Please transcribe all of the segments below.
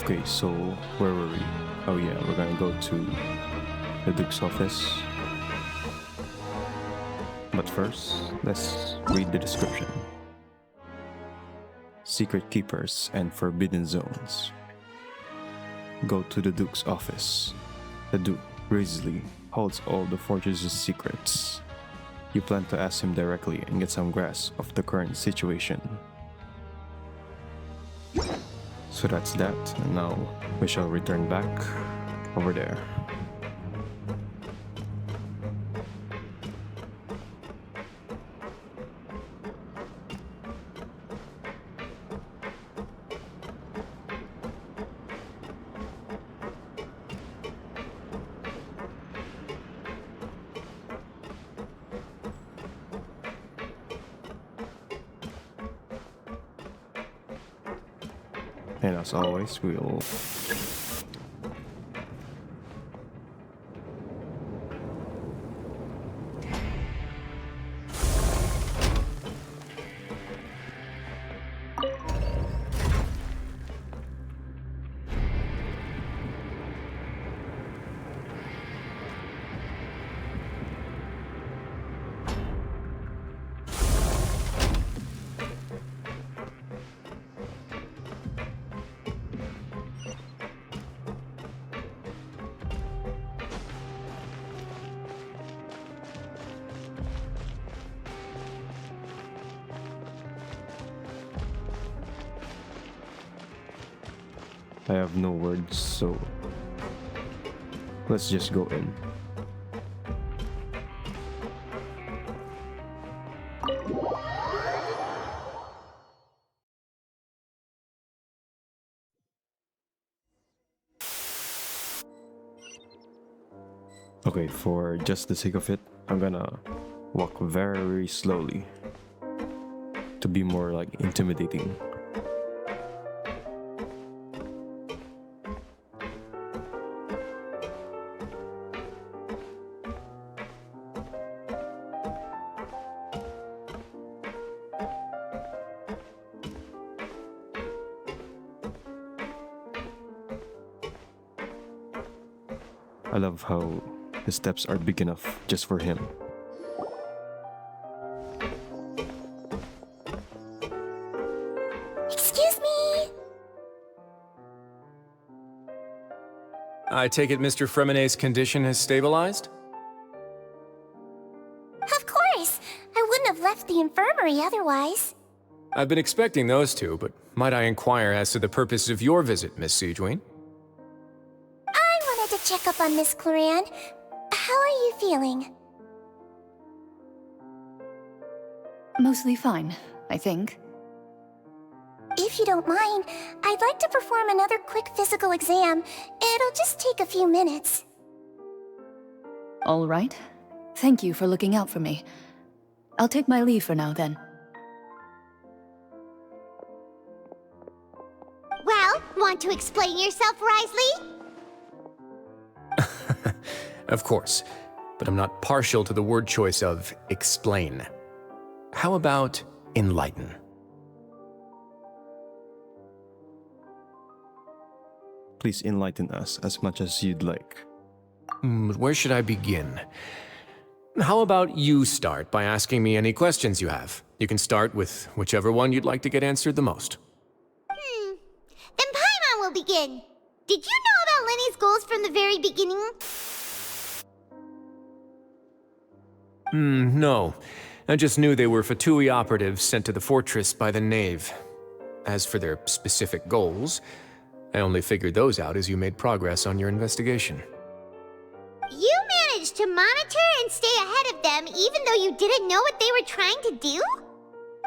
Okay, so where were we? Oh yeah, we're gonna go to the Duke's office. But first, let's read the description. Secret keepers and forbidden zones. Go to the Duke's office. The Duke, Grizzly, holds all the fortress's secrets. You plan to ask him directly and get some grasp of the current situation. So that's that, and now we shall return back over there. And as always, we'll I have no words, so let's just go in. Okay, for just the sake of it, I'm gonna walk very slowly to be more like intimidating. I love how the steps are big enough just for him. Excuse me! I take it Mr. Fremenet's condition has stabilized? Of course! I wouldn't have left the infirmary otherwise. I've been expecting those two, but might I inquire as to the purpose of your visit, Miss Siegeween? I wanted to check up on Miss Cloran. How are you feeling? Mostly fine, I think. If you don't mind, I'd like to perform another quick physical exam. It'll just take a few minutes. All right. Thank you for looking out for me. I'll take my leave for now, then. Well, want to explain yourself, Risley? Of course, but I'm not partial to the word choice of explain. How about enlighten? Please enlighten us as much as you'd like. But where should I begin? How about you start by asking me any questions you have? You can start with whichever one you'd like to get answered the most. Then Paimon will begin. Did you know about Lyney's goals from the very beginning? No. I just knew they were Fatui operatives sent to the fortress by the Knave. As for their specific goals, I only figured those out as you made progress on your investigation. You managed to monitor and stay ahead of them even though you didn't know what they were trying to do?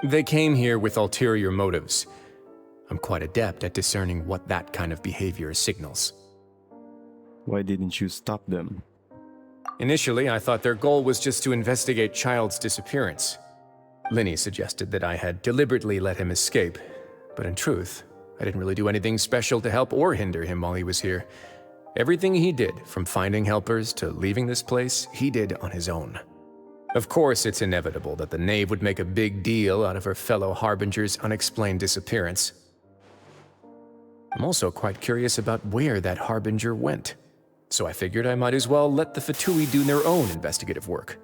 They came here with ulterior motives. I'm quite adept at discerning what that kind of behavior signals. Why didn't you stop them? Initially, I thought their goal was just to investigate Child's disappearance. Lyney suggested that I had deliberately let him escape, but in truth, I didn't really do anything special to help or hinder him while he was here. Everything he did, from finding helpers to leaving this place, he did on his own. Of course, it's inevitable that the Knave would make a big deal out of her fellow Harbinger's unexplained disappearance. I'm also quite curious about where that Harbinger went. So I figured I might as well let the Fatui do their own investigative work.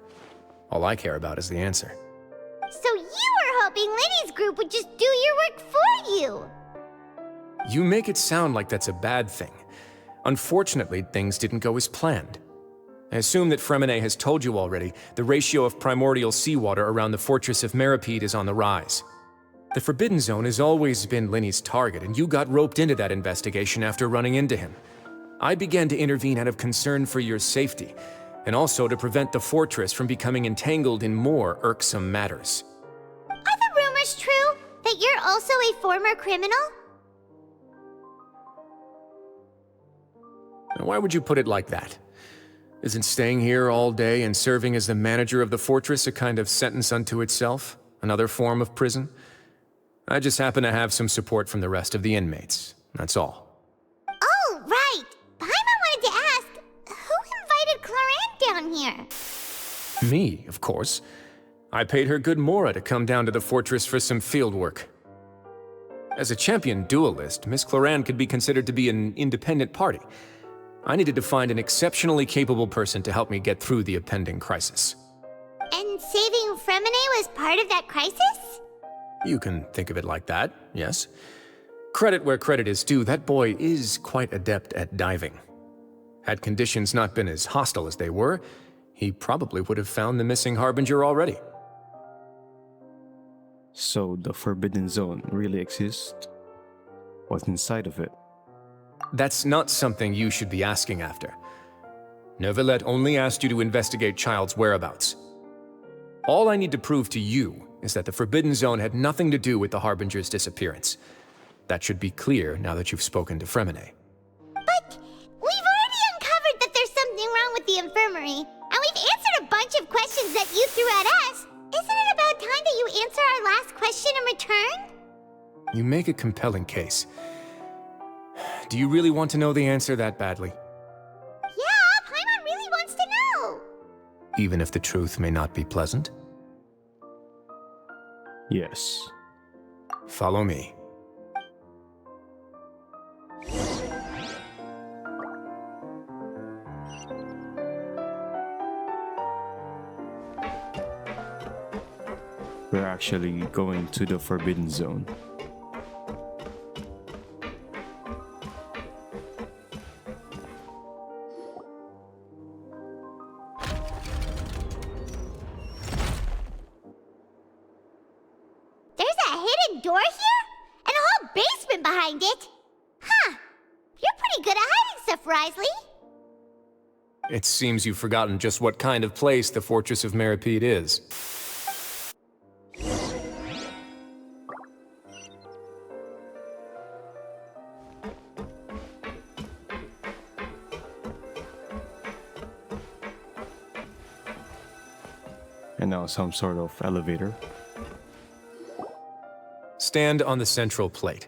All I care about is the answer. So you were hoping Lyney's group would just do your work for you! You make it sound like that's a bad thing. Unfortunately, things didn't go as planned. I assume that Fremine has told you already, the ratio of primordial seawater around the fortress of Meripede is on the rise. The Forbidden Zone has always been Lyney's target, and you got roped into that investigation after running into him. I began to intervene out of concern for your safety, and also to prevent the fortress from becoming entangled in more irksome matters. Are the rumors true that you're also a former criminal? Why would you put it like that? Isn't staying here all day and serving as the manager of the fortress a kind of sentence unto itself? Another form of prison? I just happen to have some support from the rest of the inmates. That's all. Oh, right! Paimon wanted to ask, who invited Clorant down here? Me, of course. I paid her good mora to come down to the fortress for some field work. As a champion duelist, Miss Cloran could be considered to be an independent party. I needed to find an exceptionally capable person to help me get through the impending crisis. And saving Fremine was part of that crisis? You can think of it like that, yes. Credit where credit is due, that boy is quite adept at diving. Had conditions not been as hostile as they were, he probably would have found the missing Harbinger already. So the Forbidden Zone really exists? What's inside of it? That's not something you should be asking after. Neuvillette only asked you to investigate Child's whereabouts. All I need to prove to you is that the Forbidden Zone had nothing to do with the Harbinger's disappearance. That should be clear now that you've spoken to Fremine. But we've already uncovered that there's something wrong with the infirmary, and we've answered a bunch of questions that you threw at us. Isn't it about time that you answer our last question in return? You make a compelling case. Do you really want to know the answer that badly? Yeah, Paimon really wants to know. Even if the truth may not be pleasant? Yes. Follow me. We're actually going to the Forbidden Zone. There's a hidden door here? And a whole basement behind it? Huh. You're pretty good at hiding stuff, Risley. It seems you've forgotten just what kind of place the Fortress of Meripede is. And now some sort of elevator. Stand on the central plate.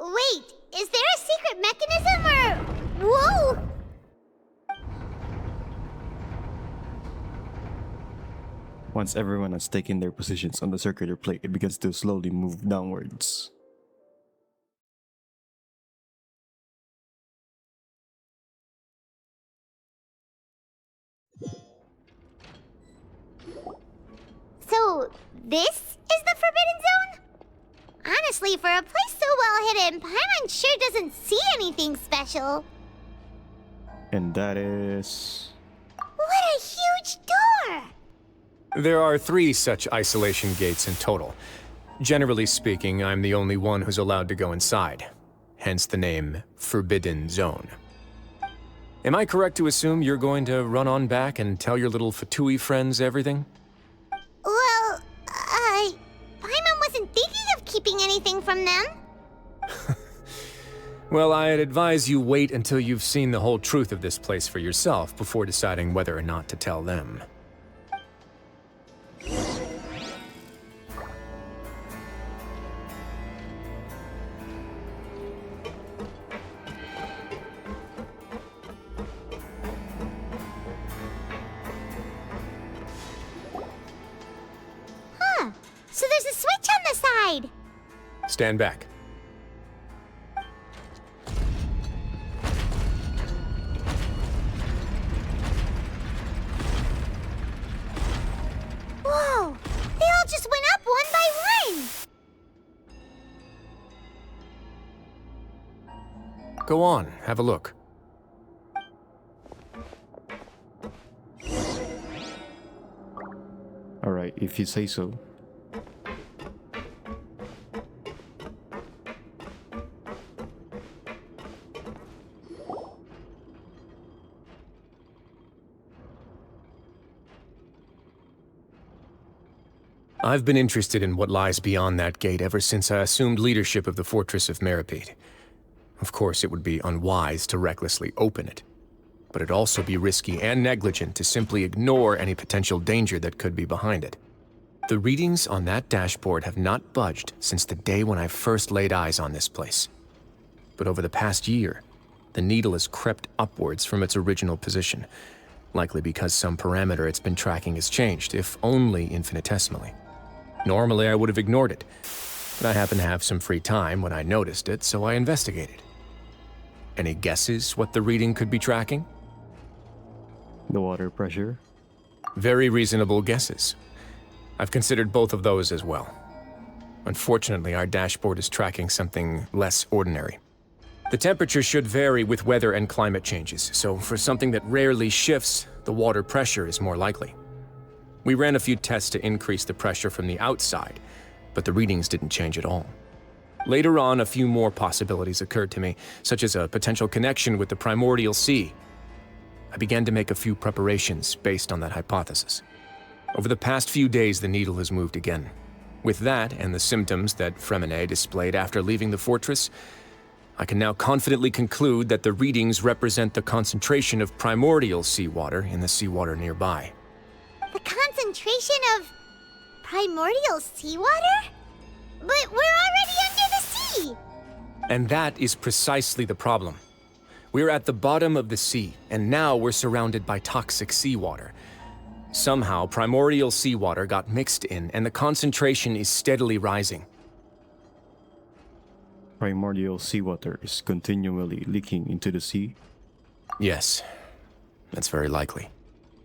Wait, is there a secret mechanism or... Whoa! Once everyone has taken their positions on the circular plate, it begins to slowly move downwards. So, this is the Forbidden Zone? Honestly, for a place so well hidden, Paimon sure doesn't see anything special. And that is... What a huge door! There are 3 such isolation gates in total. Generally speaking, I'm the only one who's allowed to go inside. Hence the name Forbidden Zone. Am I correct to assume you're going to run on back and tell your little Fatui friends everything? Well, Paimon wasn't thinking of keeping anything from them. Well, I'd advise you wait until you've seen the whole truth of this place for yourself before deciding whether or not to tell them. Huh. So there's a switch on the side. Stand back. Go on, have a look. Alright, if you say so. I've been interested in what lies beyond that gate ever since I assumed leadership of the Fortress of Meripede. Of course, it would be unwise to recklessly open it, but it'd also be risky and negligent to simply ignore any potential danger that could be behind it. The readings on that dashboard have not budged since the day when I first laid eyes on this place. But over the past year, the needle has crept upwards from its original position, likely because some parameter it's been tracking has changed, if only infinitesimally. Normally, I would have ignored it, but I happened to have some free time when I noticed it, so I investigated. Any guesses what the reading could be tracking? The water pressure? Very reasonable guesses. I've considered both of those as well. Unfortunately, our dashboard is tracking something less ordinary. The temperature should vary with weather and climate changes, so for something that rarely shifts, the water pressure is more likely. We ran a few tests to increase the pressure from the outside, but the readings didn't change at all. Later on, a few more possibilities occurred to me, such as a potential connection with the primordial sea. I began to make a few preparations based on that hypothesis. Over the past few days, the needle has moved again. With that, and the symptoms that Fremine displayed after leaving the fortress, I can now confidently conclude that the readings represent the concentration of primordial seawater in the seawater nearby. The concentration of primordial seawater? But we're already under the sea! And that is precisely the problem. We're at the bottom of the sea, and now we're surrounded by toxic seawater. Somehow, primordial seawater got mixed in, and the concentration is steadily rising. Primordial seawater is continually leaking into the sea? Yes, that's very likely.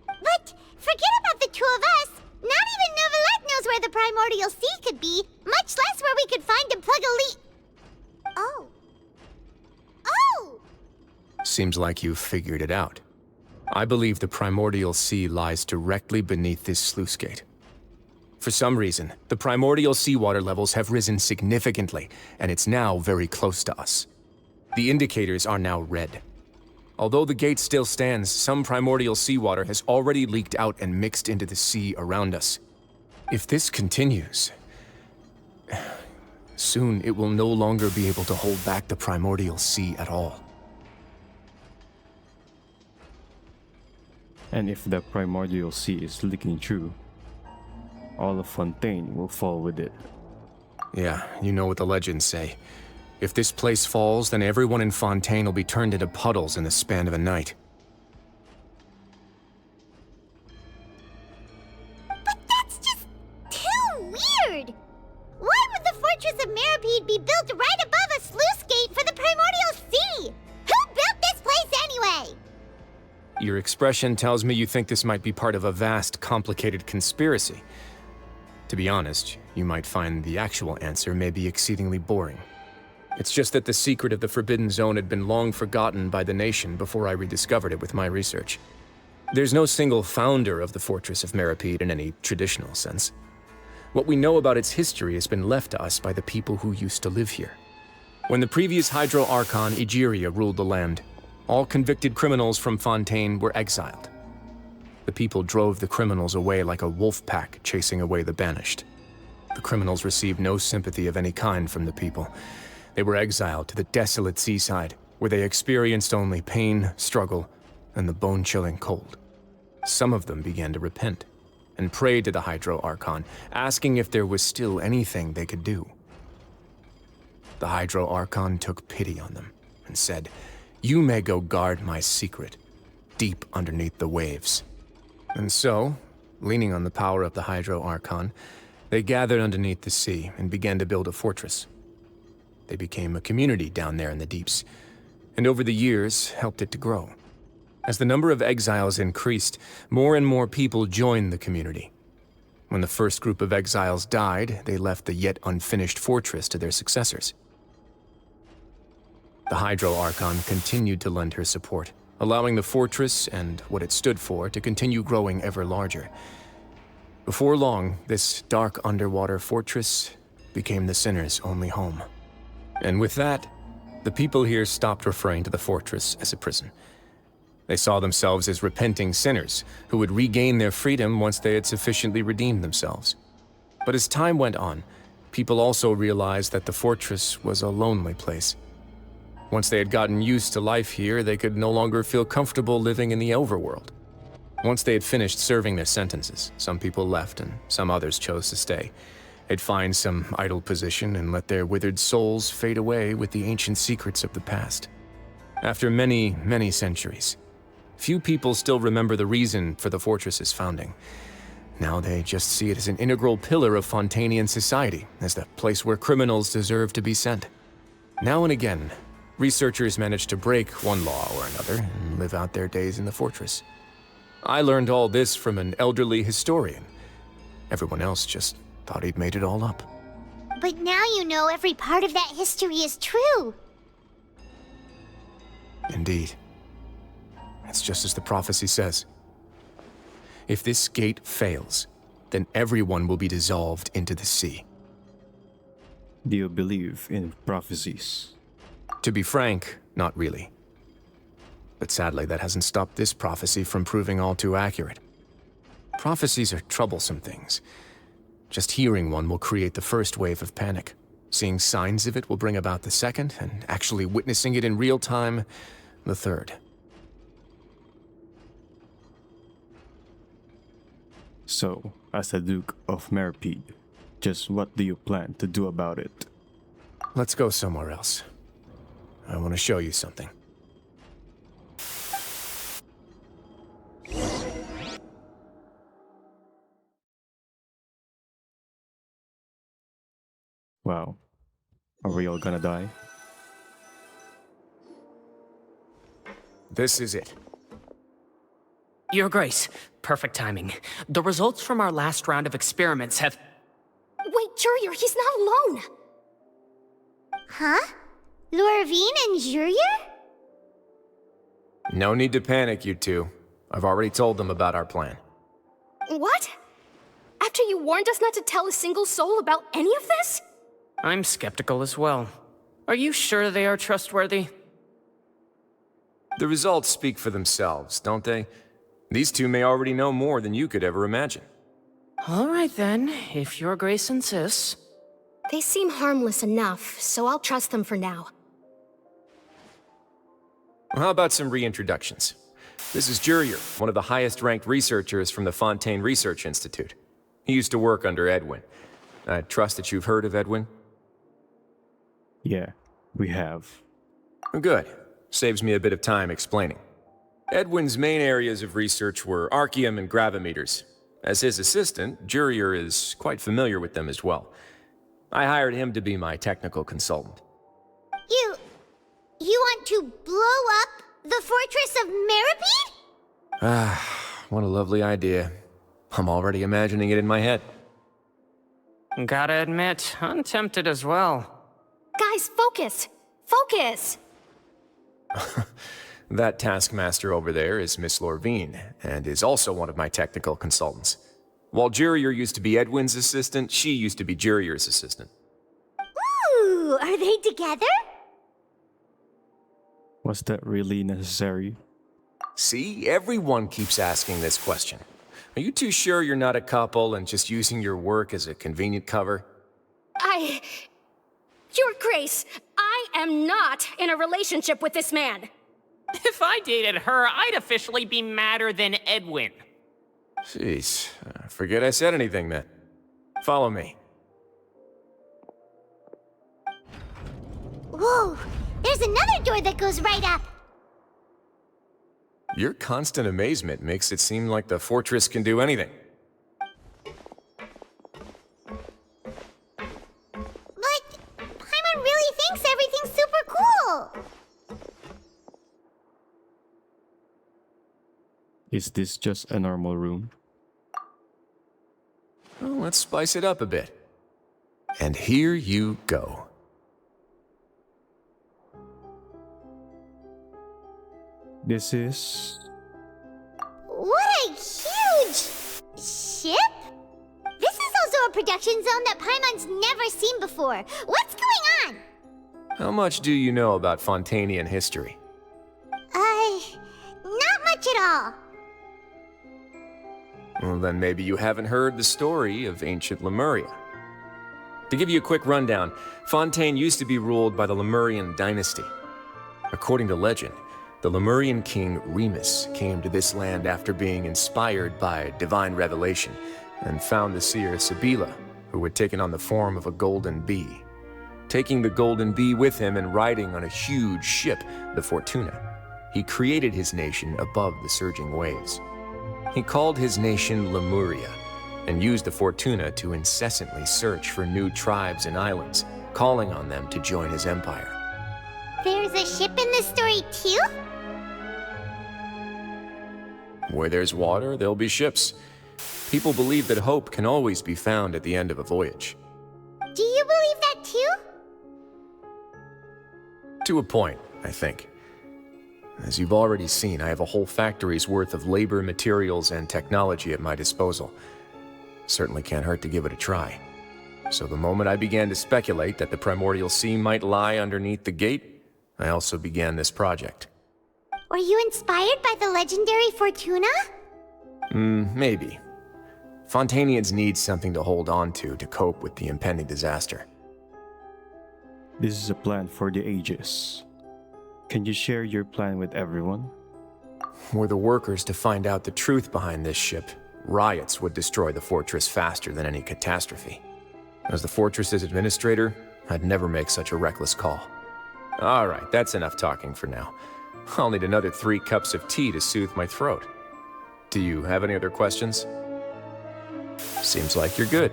But forget about the two of us! Not even Neuvillette knows where the primordial sea could be, much less where we could find and plug a leak. Oh. Oh! Seems like you've figured it out. I believe the primordial sea lies directly beneath this sluice gate. For some reason, the primordial seawater levels have risen significantly, and it's now very close to us. The indicators are now red. Although the gate still stands, some primordial seawater has already leaked out and mixed into the sea around us. If this continues, soon it will no longer be able to hold back the primordial sea at all. And if the primordial sea is leaking through, all of Fontaine will fall with it. Yeah, you know what the legends say. If this place falls, then everyone in Fontaine will be turned into puddles in the span of a night. But that's just too weird! Why would the Fortress of Meripede be built right above a sluice gate for the primordial sea? Who built this place anyway? Your expression tells me you think this might be part of a vast, complicated conspiracy. To be honest, you might find the actual answer may be exceedingly boring. It's just that the secret of the Forbidden Zone had been long forgotten by the nation before I rediscovered it with my research. There's no single founder of the Fortress of Meripede in any traditional sense. What we know about its history has been left to us by the people who used to live here. When the previous Hydro Archon Egeria ruled the land, all convicted criminals from Fontaine were exiled. The people drove the criminals away like a wolf pack chasing away the banished. The criminals received no sympathy of any kind from the people. They were exiled to the desolate seaside, where they experienced only pain, struggle, and the bone-chilling cold. Some of them began to repent, and prayed to the Hydro Archon, asking if there was still anything they could do. The Hydro Archon took pity on them, and said, "You may go guard my secret, deep underneath the waves." And so, leaning on the power of the Hydro Archon, they gathered underneath the sea and began to build a fortress. They became a community down there in the deeps, and over the years helped it to grow. As the number of exiles increased, more and more people joined the community. When the first group of exiles died, they left the yet unfinished fortress to their successors. The Hydro Archon continued to lend her support, allowing the fortress and what it stood for to continue growing ever larger. Before long, this dark underwater fortress became the Sinner's only home. And with that, the people here stopped referring to the fortress as a prison. They saw themselves as repenting sinners who would regain their freedom once they had sufficiently redeemed themselves. But as time went on, people also realized that the fortress was a lonely place. Once they had gotten used to life here, they could no longer feel comfortable living in the overworld. Once they had finished serving their sentences, some people left and some others chose to stay. They'd find some idle position and let their withered souls fade away with the ancient secrets of the past. After many, many centuries, few people still remember the reason for the fortress's founding. Now they just see it as an integral pillar of Fontanian society, as the place where criminals deserve to be sent. Now and again, researchers manage to break one law or another and live out their days in the fortress. I learned all this from an elderly historian. Everyone else just thought he'd made it all up. But now you know every part of that history is true. Indeed. It's just as the prophecy says. If this gate fails, then everyone will be dissolved into the sea. Do you believe in prophecies? To be frank, not really. But sadly, that hasn't stopped this prophecy from proving all too accurate. Prophecies are troublesome things. Just hearing one will create the first wave of panic. Seeing signs of it will bring about the second, and actually witnessing it in real time, the third. So, as the Duke of Meripede, just what do you plan to do about it? Let's go somewhere else. I want to show you something. Wow. Are we all gonna die? This is it. Your Grace, perfect timing. The results from our last round of experiments have... Wait, Jurier, he's not alone! Huh? Lorvine and Jurier? No need to panic, you two. I've already told them about our plan. What? After you warned us not to tell a single soul about any of this? I'm skeptical as well. Are you sure they are trustworthy? The results speak for themselves, don't they? These two may already know more than you could ever imagine. All right then, if Your Grace insists. They seem harmless enough, so I'll trust them for now. Well, how about some reintroductions? This is Jurier, one of the highest-ranked researchers from the Fontaine Research Institute. He used to work under Edwin. I trust that you've heard of Edwin? Yeah, we have. Good. Saves me a bit of time explaining. Edwin's main areas of research were archaeum and gravimeters. As his assistant, Jurier is quite familiar with them as well. I hired him to be my technical consultant. You want to blow up the fortress of Meripede? Ah, what a lovely idea. I'm already imagining it in my head. Gotta admit, I'm tempted as well. Guys, focus! Focus! That taskmaster over there is Miss Lorvine, and is also one of my technical consultants. While Jurier used to be Edwin's assistant, she used to be Jurier's assistant. Ooh, are they together? Was that really necessary? See, everyone keeps asking this question. Are you too sure you're not a couple and just using your work as a convenient cover? Your Grace, I am not in a relationship with this man. If I dated her, I'd officially be madder than Edwin. Jeez, forget I said anything then. Follow me. Whoa, there's another door that goes right up. Your constant amazement makes it seem like the fortress can do anything. But Paimon really thinks everything's super cool. Is this just a normal room? Well, let's spice it up a bit. And here you go. This is... What a huge ship! This is also a production zone that Paimon's never seen before. What's going on? How much do you know about Fontanian history? Not much at all. Well, then maybe you haven't heard the story of ancient Lemuria. To give you a quick rundown, Fontaine used to be ruled by the Lemurian dynasty. According to legend, the Lemurian king Remus came to this land after being inspired by divine revelation and found the seer Sibila, who had taken on the form of a golden bee. Taking the golden bee with him and riding on a huge ship, the Fortuna, he created his nation above the surging waves. He called his nation Lemuria and used the Fortuna to incessantly search for new tribes and islands, calling on them to join his empire. There's a ship in this story too? Where there's water, there'll be ships. People believe that hope can always be found at the end of a voyage. Do you believe that too? To a point, I think. As you've already seen, I have a whole factory's worth of labor, materials, and technology at my disposal. Certainly can't hurt to give it a try. So the moment I began to speculate that the primordial sea might lie underneath the gate, I also began this project. Were you inspired by the legendary Fortuna? Maybe. Fontanians need something to hold on to cope with the impending disaster. This is a plan for the ages. Can you share your plan with everyone? Were the workers to find out the truth behind this ship, riots would destroy the fortress faster than any catastrophe. As the fortress's administrator, I'd never make such a reckless call. All right, that's enough talking for now. I'll need another 3 cups of tea to soothe my throat. Do you have any other questions? Seems like you're good.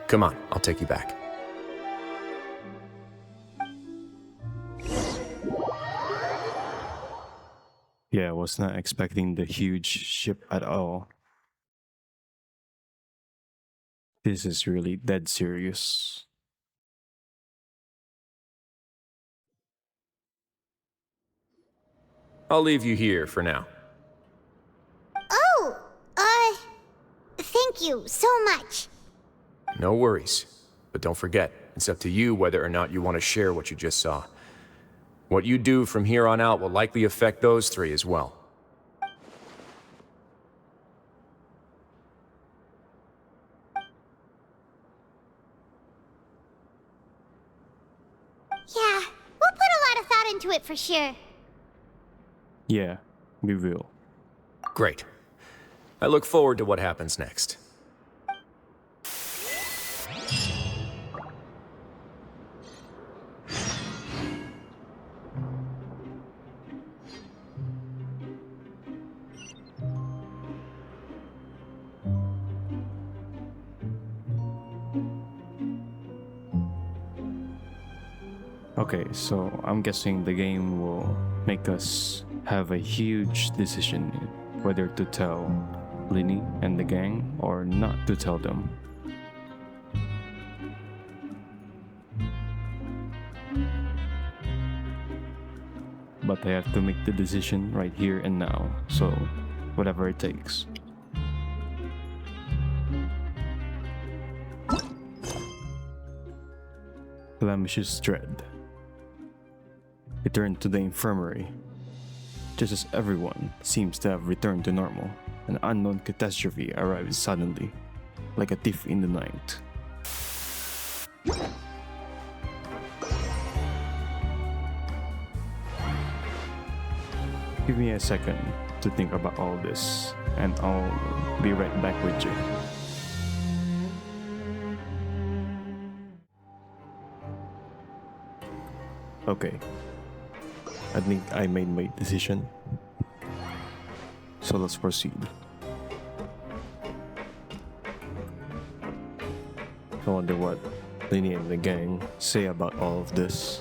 Come on, I'll take you back. Yeah, I was not expecting the huge ship at all. This is really dead serious. I'll leave you here for now. Oh, thank you so much. No worries. But don't forget, it's up to you whether or not you want to share what you just saw. What you do from here on out will likely affect those 3 as well. Yeah, we'll put a lot of thought into it for sure. Yeah, we will. Great. I look forward to what happens next. Okay, so I'm guessing the game will make us have a huge decision whether to tell Lyney and the gang or not to tell them. But I have to make the decision right here and now, so whatever it takes. Blemishes dread. Return to the infirmary. Just as everyone seems to have returned to normal, an unknown catastrophe arrives suddenly, like a thief in the night. Give me a second to think about all this, and I'll be right back with you. Okay, I think I made my decision, so let's proceed. I wonder what Lyney and the gang say about all of this.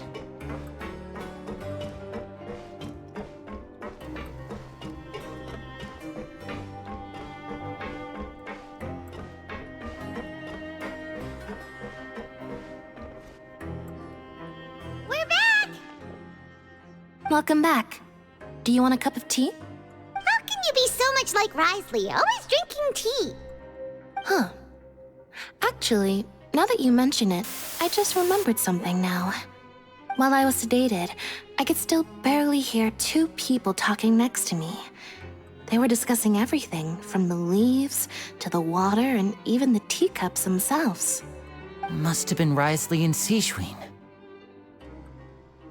We're back! Welcome back. Do you want a cup of tea? How can you be so much like Risley, always drinking tea? Huh. Actually, now that you mention it, I just remembered something now. While I was sedated, I could still barely hear two people talking next to me. They were discussing everything, from the leaves to the water and even the teacups themselves. Must have been Risley and Sejuin.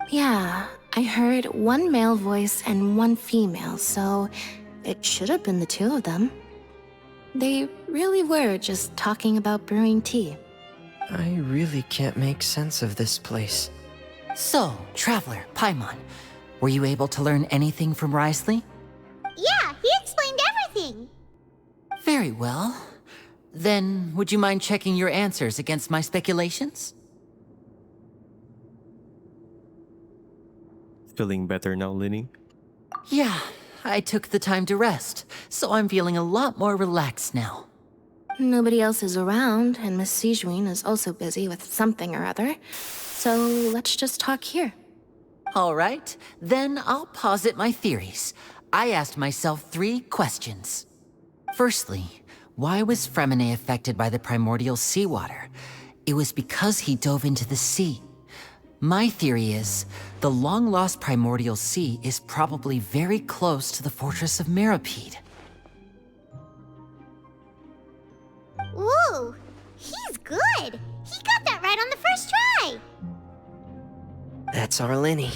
Yeah, I heard one male voice and one female, so it should have been the two of them. They really were just talking about brewing tea. I really can't make sense of this place. So, Traveler, Paimon, were you able to learn anything from Risley? Yeah, he explained everything. Very well. Then, would you mind checking your answers against my speculations? Feeling better now, Lyney? Yeah, I took the time to rest, so I'm feeling a lot more relaxed now. Nobody else is around, and Miss Sejuin is also busy with something or other. So let's just talk here. All right, then I'll posit my theories. I asked myself 3 questions. Firstly, why was Fremine affected by the primordial seawater? It was because he dove into the sea. My theory is, the long-lost primordial sea is probably very close to the fortress of Meripede. Ooh, he's good. He got that right on the first try. That's our Lyney.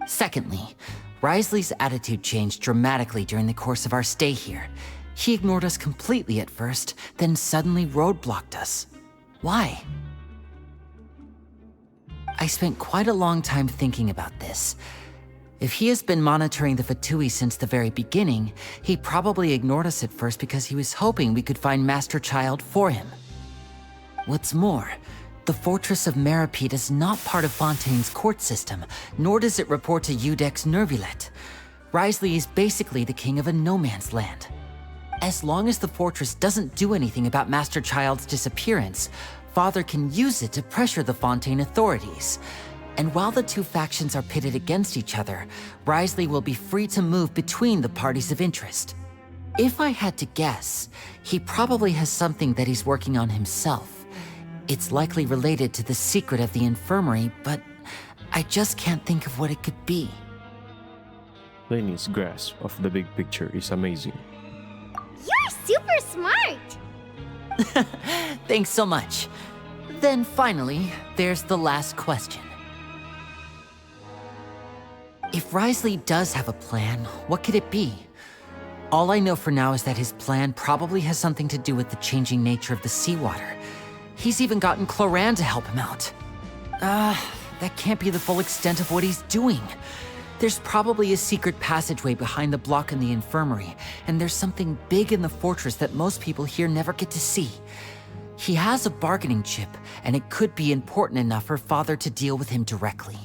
Secondly, Risley's attitude changed dramatically during the course of our stay here. He ignored us completely at first, then suddenly roadblocked us. Why? I spent quite a long time thinking about this. If he has been monitoring the Fatui since the very beginning, he probably ignored us at first because he was hoping we could find Master Child for him. What's more, the Fortress of Meripede is not part of Fontaine's court system, nor does it report to Udex Neuvillette. Risley is basically the king of a no-man's land. As long as the fortress doesn't do anything about Master Child's disappearance, Father can use it to pressure the Fontaine authorities. And while the two factions are pitted against each other, Risley will be free to move between the parties of interest. If I had to guess, he probably has something that he's working on himself. It's likely related to the secret of the infirmary, but I just can't think of what it could be. Lyney's grasp of the big picture is amazing. You're super smart. Thanks so much. Then finally, there's the last question. If Risley does have a plan, what could it be? All I know for now is that his plan probably has something to do with the changing nature of the seawater. He's even gotten Cloran to help him out. That can't be the full extent of what he's doing. There's probably a secret passageway behind the block in the infirmary, and there's something big in the fortress that most people here never get to see. He has a bargaining chip, and it could be important enough for Father to deal with him directly.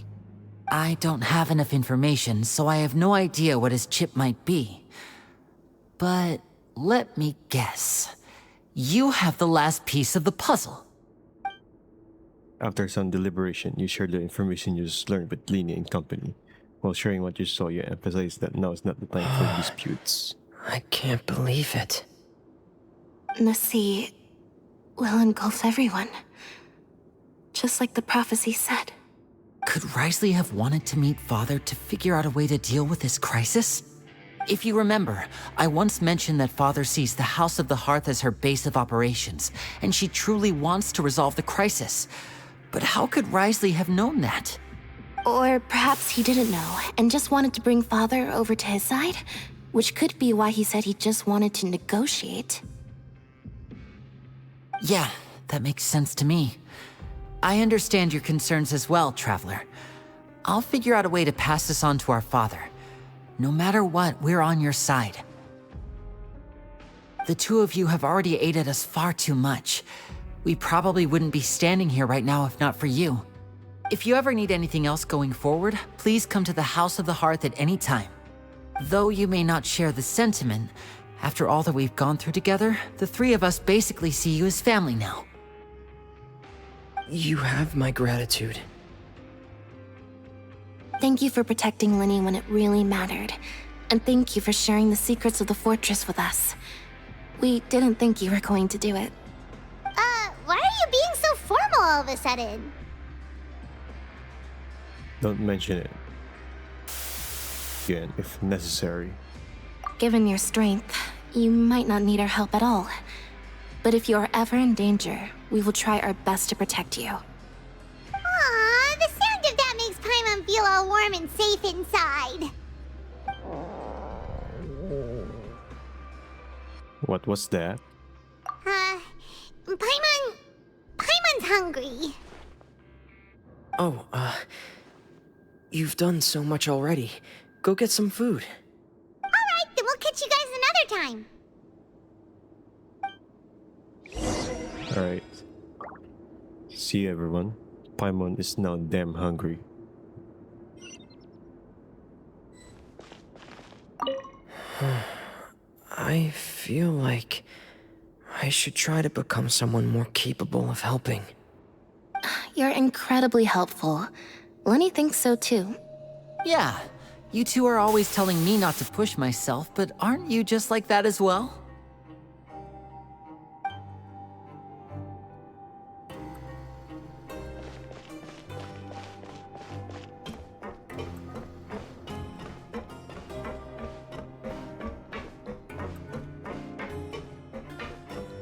I don't have enough information, so I have no idea what his chip might be. But let me guess. You have the last piece of the puzzle. After some deliberation, you share the information you just learned with Lyney and company. While sharing what you saw, you emphasize that now is not the time for disputes. I can't believe it. The sea will engulf everyone. Just like the prophecy said. Could Risley have wanted to meet Father to figure out a way to deal with this crisis? If you remember, I once mentioned that Father sees the House of the Hearth as her base of operations, and she truly wants to resolve the crisis. But how could Risley have known that? Or perhaps he didn't know, and just wanted to bring Father over to his side? Which could be why he said he just wanted to negotiate. Yeah, that makes sense to me. I understand your concerns as well, Traveler. I'll figure out a way to pass this on to our father. No matter what, we're on your side. The two of you have already aided us far too much. We probably wouldn't be standing here right now if not for you. If you ever need anything else going forward, please come to the House of the Hearth at any time. Though you may not share the sentiment, after all that we've gone through together, the three of us basically see you as family now. You have my gratitude. Thank you for protecting Lyney when it really mattered. And thank you for sharing the secrets of the fortress with us. We didn't think you were going to do it. Why are you being so formal all of a sudden? Don't mention it again if necessary. Given your strength, you might not need our help at all. But if you are ever in danger, we will try our best to protect you. Aww, the sound of that makes Paimon feel all warm and safe inside. What was that? Paimon's hungry. Oh, you've done so much already. Go get some food. Alright, then we'll catch you guys another time. Alright. See everyone. Paimon is now damn hungry. I feel like I should try to become someone more capable of helping. You're incredibly helpful. Lyney thinks so too. Yeah, you two are always telling me not to push myself, but aren't you just like that as well?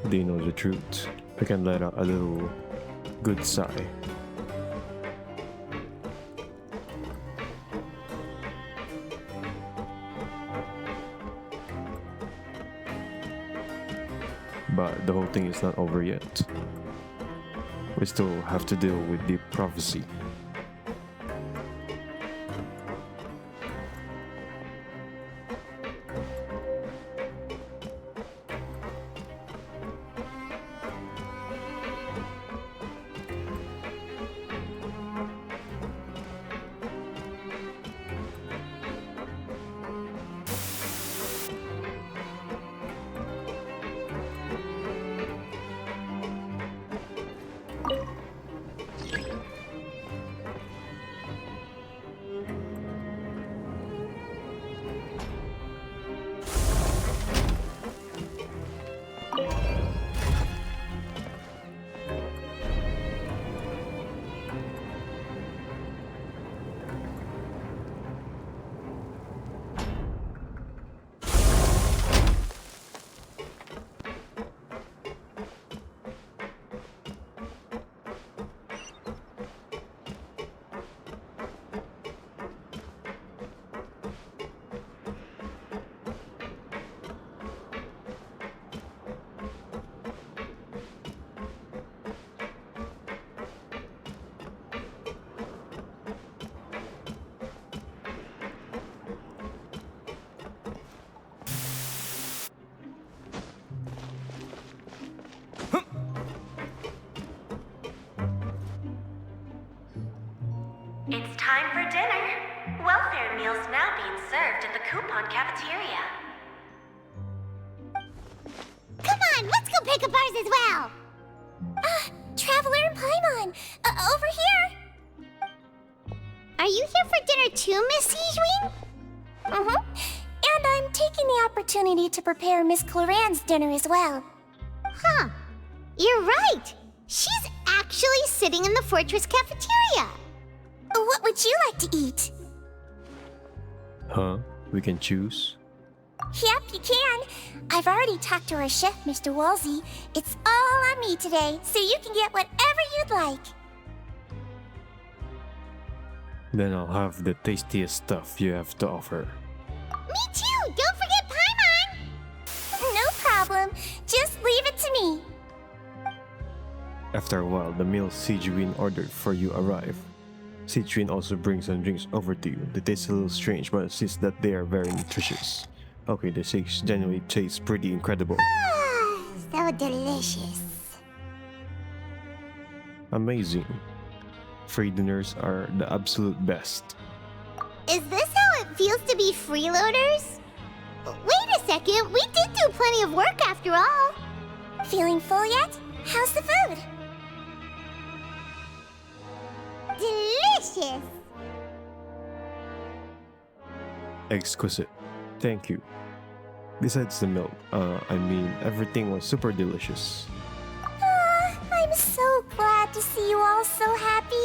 They know the truth. We can let out a little good sigh. But the whole thing is not over yet. We still have to deal with the prophecy. It's time for dinner. Welfare meals now being served in the coupon cafeteria. Come on, let's go pick up ours as well. Traveler and Paimon, over here. Are you here for dinner too, Miss Sijwin? And I'm taking the opportunity to prepare Miss Cloran's dinner as well. Huh. You're right. She's actually sitting in the fortress cafeteria. What would you like to eat? Huh? We can choose? Yep, you can. I've already talked to our chef, Mr. Wolsey. It's all on me today, so you can get whatever you'd like. Then I'll have the tastiest stuff you have to offer. Me too! Don't forget Paimon! No problem. Just leave it to me. After a while, the meal Sijwin ordered for you arrive. Sijwin also brings some drinks over to you. They taste a little strange, but insists that they are very nutritious. Okay, the shakes genuinely taste pretty incredible. So delicious. Amazing. Free dinners are the absolute best. Is this how it feels to be freeloaders? Wait a second, we did do plenty of work after all. Feeling full yet? How's the food? Delicious! Exquisite. Thank you. Besides the milk, everything was super delicious. I'm so glad to see you all so happy.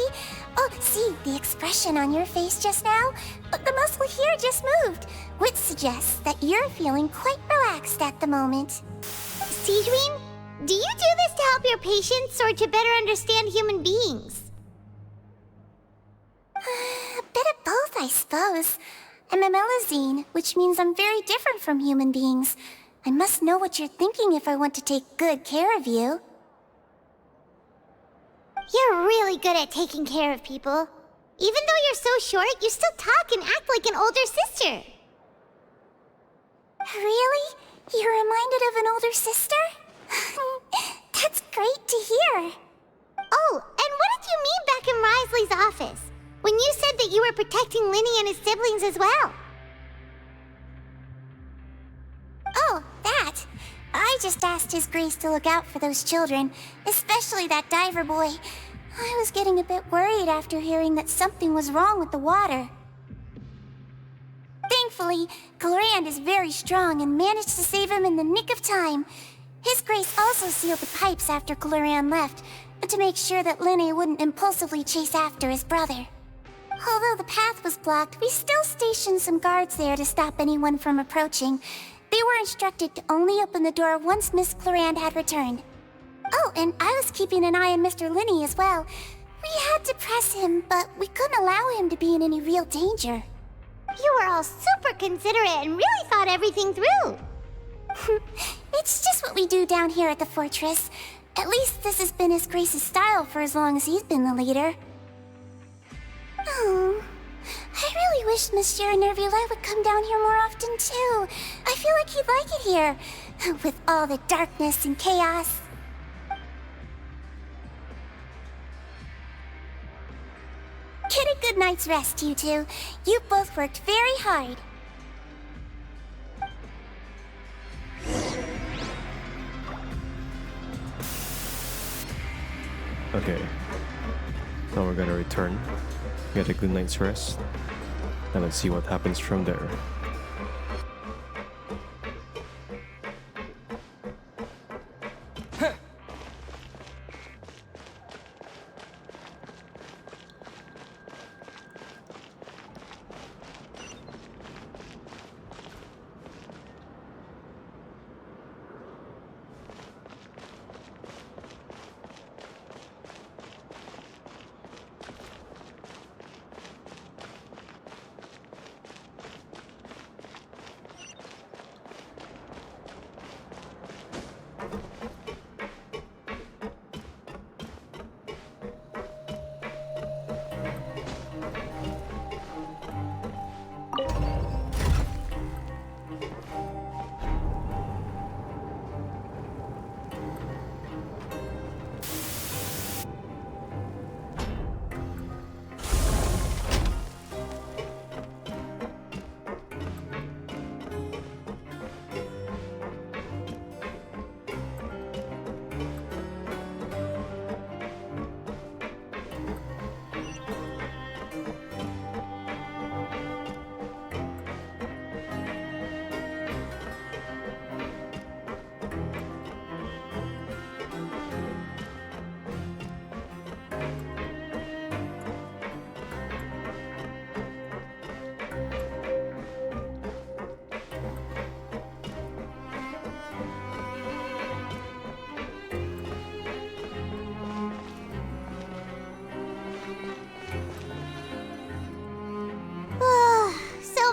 Oh, see the expression on your face just now? The muscle here just moved, which suggests that you're feeling quite relaxed at the moment. Seedream, do you do this to help your patients or to better understand human beings? A bit of both, I suppose. I'm a Melazine, which means I'm very different from human beings. I must know what you're thinking if I want to take good care of you. You're really good at taking care of people. Even though you're so short, you still talk and act like an older sister. Really? You're reminded of an older sister? That's great to hear. Oh, and what did you mean back in Risley's office? When you said that you were protecting Lyney and his siblings as well? Oh, that. I just asked His Grace to look out for those children, especially that diver boy. I was getting a bit worried after hearing that something was wrong with the water. Thankfully, Glorand is very strong and managed to save him in the nick of time. His Grace also sealed the pipes after Glorand left, to make sure that Lyney wouldn't impulsively chase after his brother. Although the path was blocked, we still stationed some guards there to stop anyone from approaching. They were instructed to only open the door once Miss Glorand had returned. Oh, and I was keeping an eye on Mr. Lyney as well. We had to press him, but we couldn't allow him to be in any real danger. You were all super considerate and really thought everything through. It's just what we do down here at the fortress. At least this has been His Grace's style for as long as he's been the leader. Oh, I really wish Monsieur Neuvillette would come down here more often too. I feel like he'd like it here, with all the darkness and chaos. Get a good night's rest, you two. You both worked very hard. Okay. Now we're gonna return, get a good night's rest, and let's see what happens from there.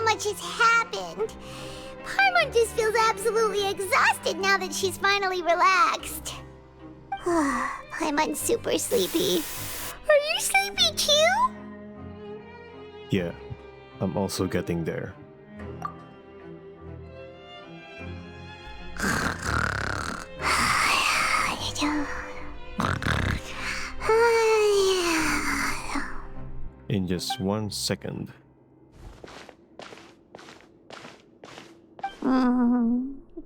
Much has happened. Paimon just feels absolutely exhausted now that she's finally relaxed. Paimon's super sleepy. Are you sleepy too? Yeah, I'm also getting there. In just 1 second.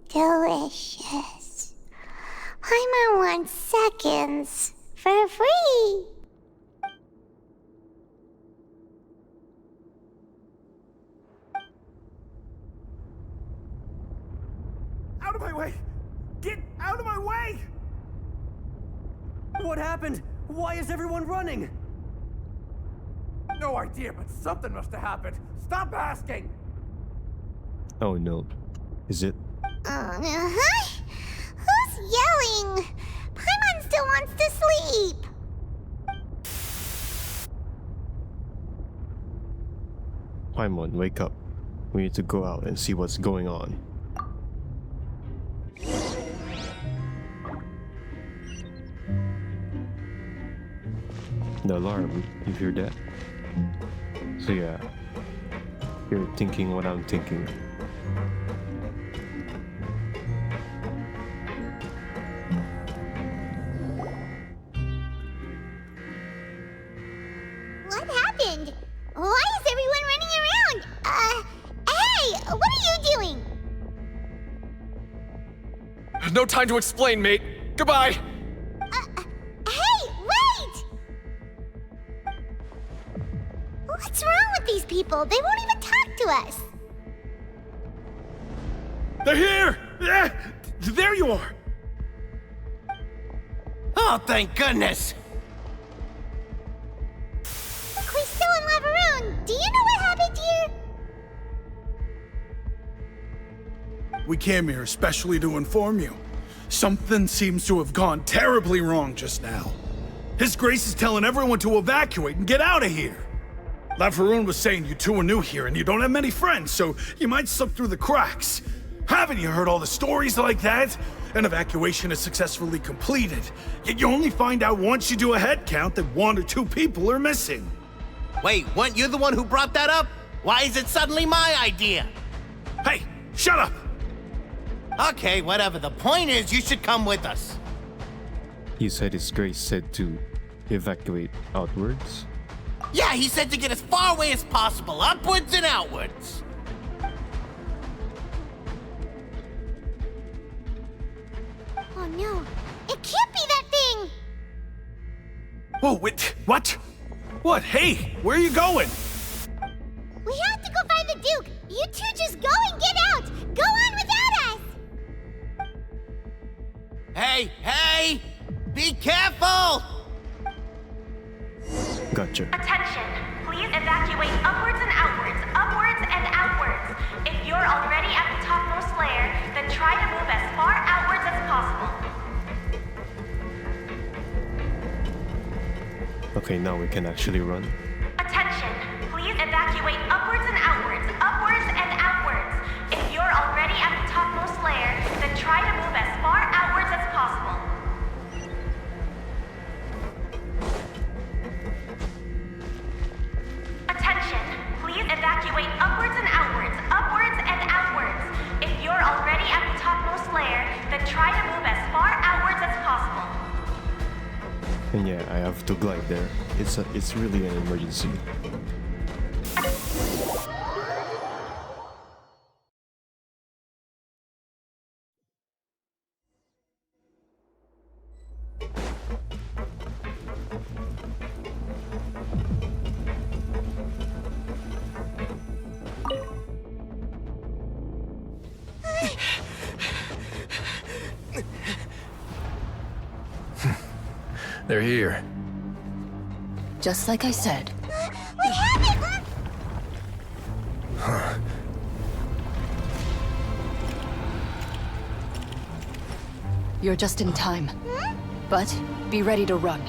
Delicious. Paimon wants seconds for free. What happened? Why is everyone running? No idea, but something must have happened. Stop asking! Oh no. Is it? Who's yelling? Paimon still wants to sleep. Paimon, wake up. We need to go out and see what's going on. The alarm, you hear that? So yeah, you're thinking what I'm thinking. What happened? Why is everyone running around? Hey, what are you doing? No time to explain, mate. Goodbye! Hey, wait! What's wrong with these people? They won't even talk to us. They're here! Yeah, there you are! Oh, thank goodness! Cristo and Lavaroon, do you know what happened here? We came here especially to inform you. Something seems to have gone terribly wrong just now. His Grace is telling everyone to evacuate and get out of here. Lavaroon was saying you two are new here and you don't have many friends, so you might slip through the cracks. Haven't you heard all the stories like that? An evacuation is successfully completed, yet you only find out once you do a head count that 1 or 2 people are missing. Wait, weren't you the one who brought that up? Why is it suddenly my idea? Hey, shut up! Okay, whatever. The point is, you should come with us. You said His Grace said to evacuate outwards? Yeah, he said to get as far away as possible, upwards and outwards. Oh no, it can't be that thing! Whoa, wait, what? What? Hey, where are you going? We have to go find the Duke! You two just go and get out! Go on without us! Hey! Be careful! Gotcha. Attention! Please evacuate upwards and outwards, upwards and outwards. If you're already at the topmost layer, then try to move as far outwards as possible. Okay, now we can actually run. Attention! Please evacuate upwards and outwards, upwards and outwards. If you're already at the topmost layer, then try to move as far outwards as possible. Attention! Please evacuate upwards and outwards, upwards and outwards. If you're already at the topmost layer, then try to move as far outwards as possible. And yeah, I have to glide there. It's really an emergency. They're here. Just like I said. We have it! You're just in time. But be ready to run.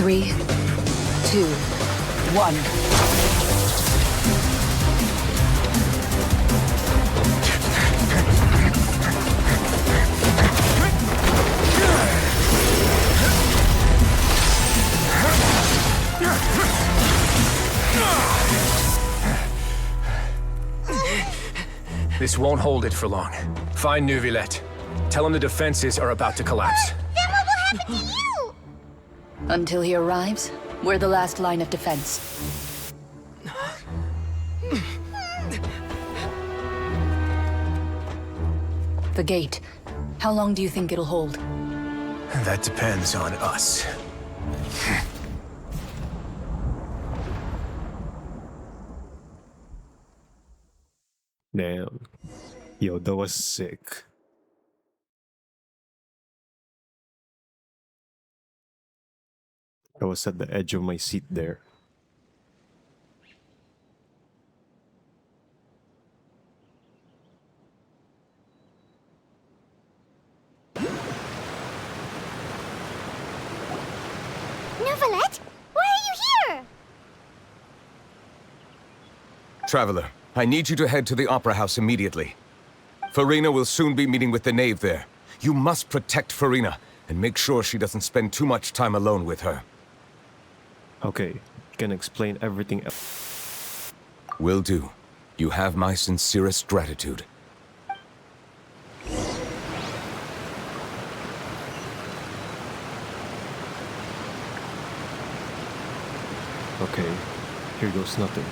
Three, 2, 1. This won't hold it for long. Find Neuvillette. Tell him the defenses are about to collapse. Then what will happen to you? Until he arrives, we're the last line of defense. The gate. How long do you think it'll hold? That depends on us. Damn. Yo, that was sick. I was at the edge of my seat there. Neuvillette, why are you here? Traveler, I need you to head to the Opera House immediately. Furina will soon be meeting with the knave there. You must protect Furina, and make sure she doesn't spend too much time alone with her. Okay, can explain everything else. Will do. You have my sincerest gratitude. Okay, here goes nothing.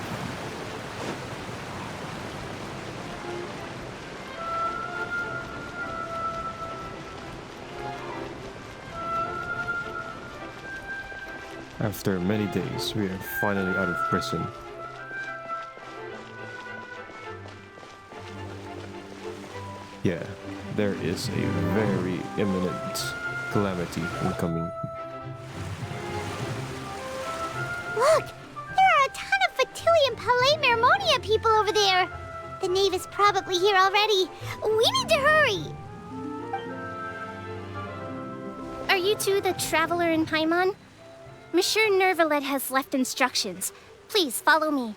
After many days, we are finally out of prison. Yeah, there is a very imminent calamity incoming. Look, there are a ton of Fatui and Palais Mermonia people over there. The knave is probably here already. We need to hurry. Are you two the traveler in Paimon? Monsieur Neuvillette has left instructions. Please follow me.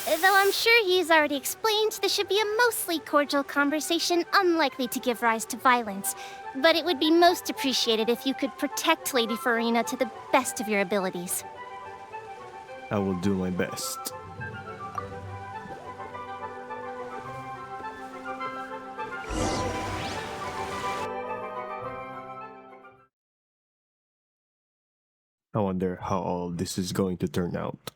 Though I'm sure he's already explained, this should be a mostly cordial conversation, unlikely to give rise to violence. But it would be most appreciated if you could protect Lady Furina to the best of your abilities. I will do my best. I wonder how all this is going to turn out.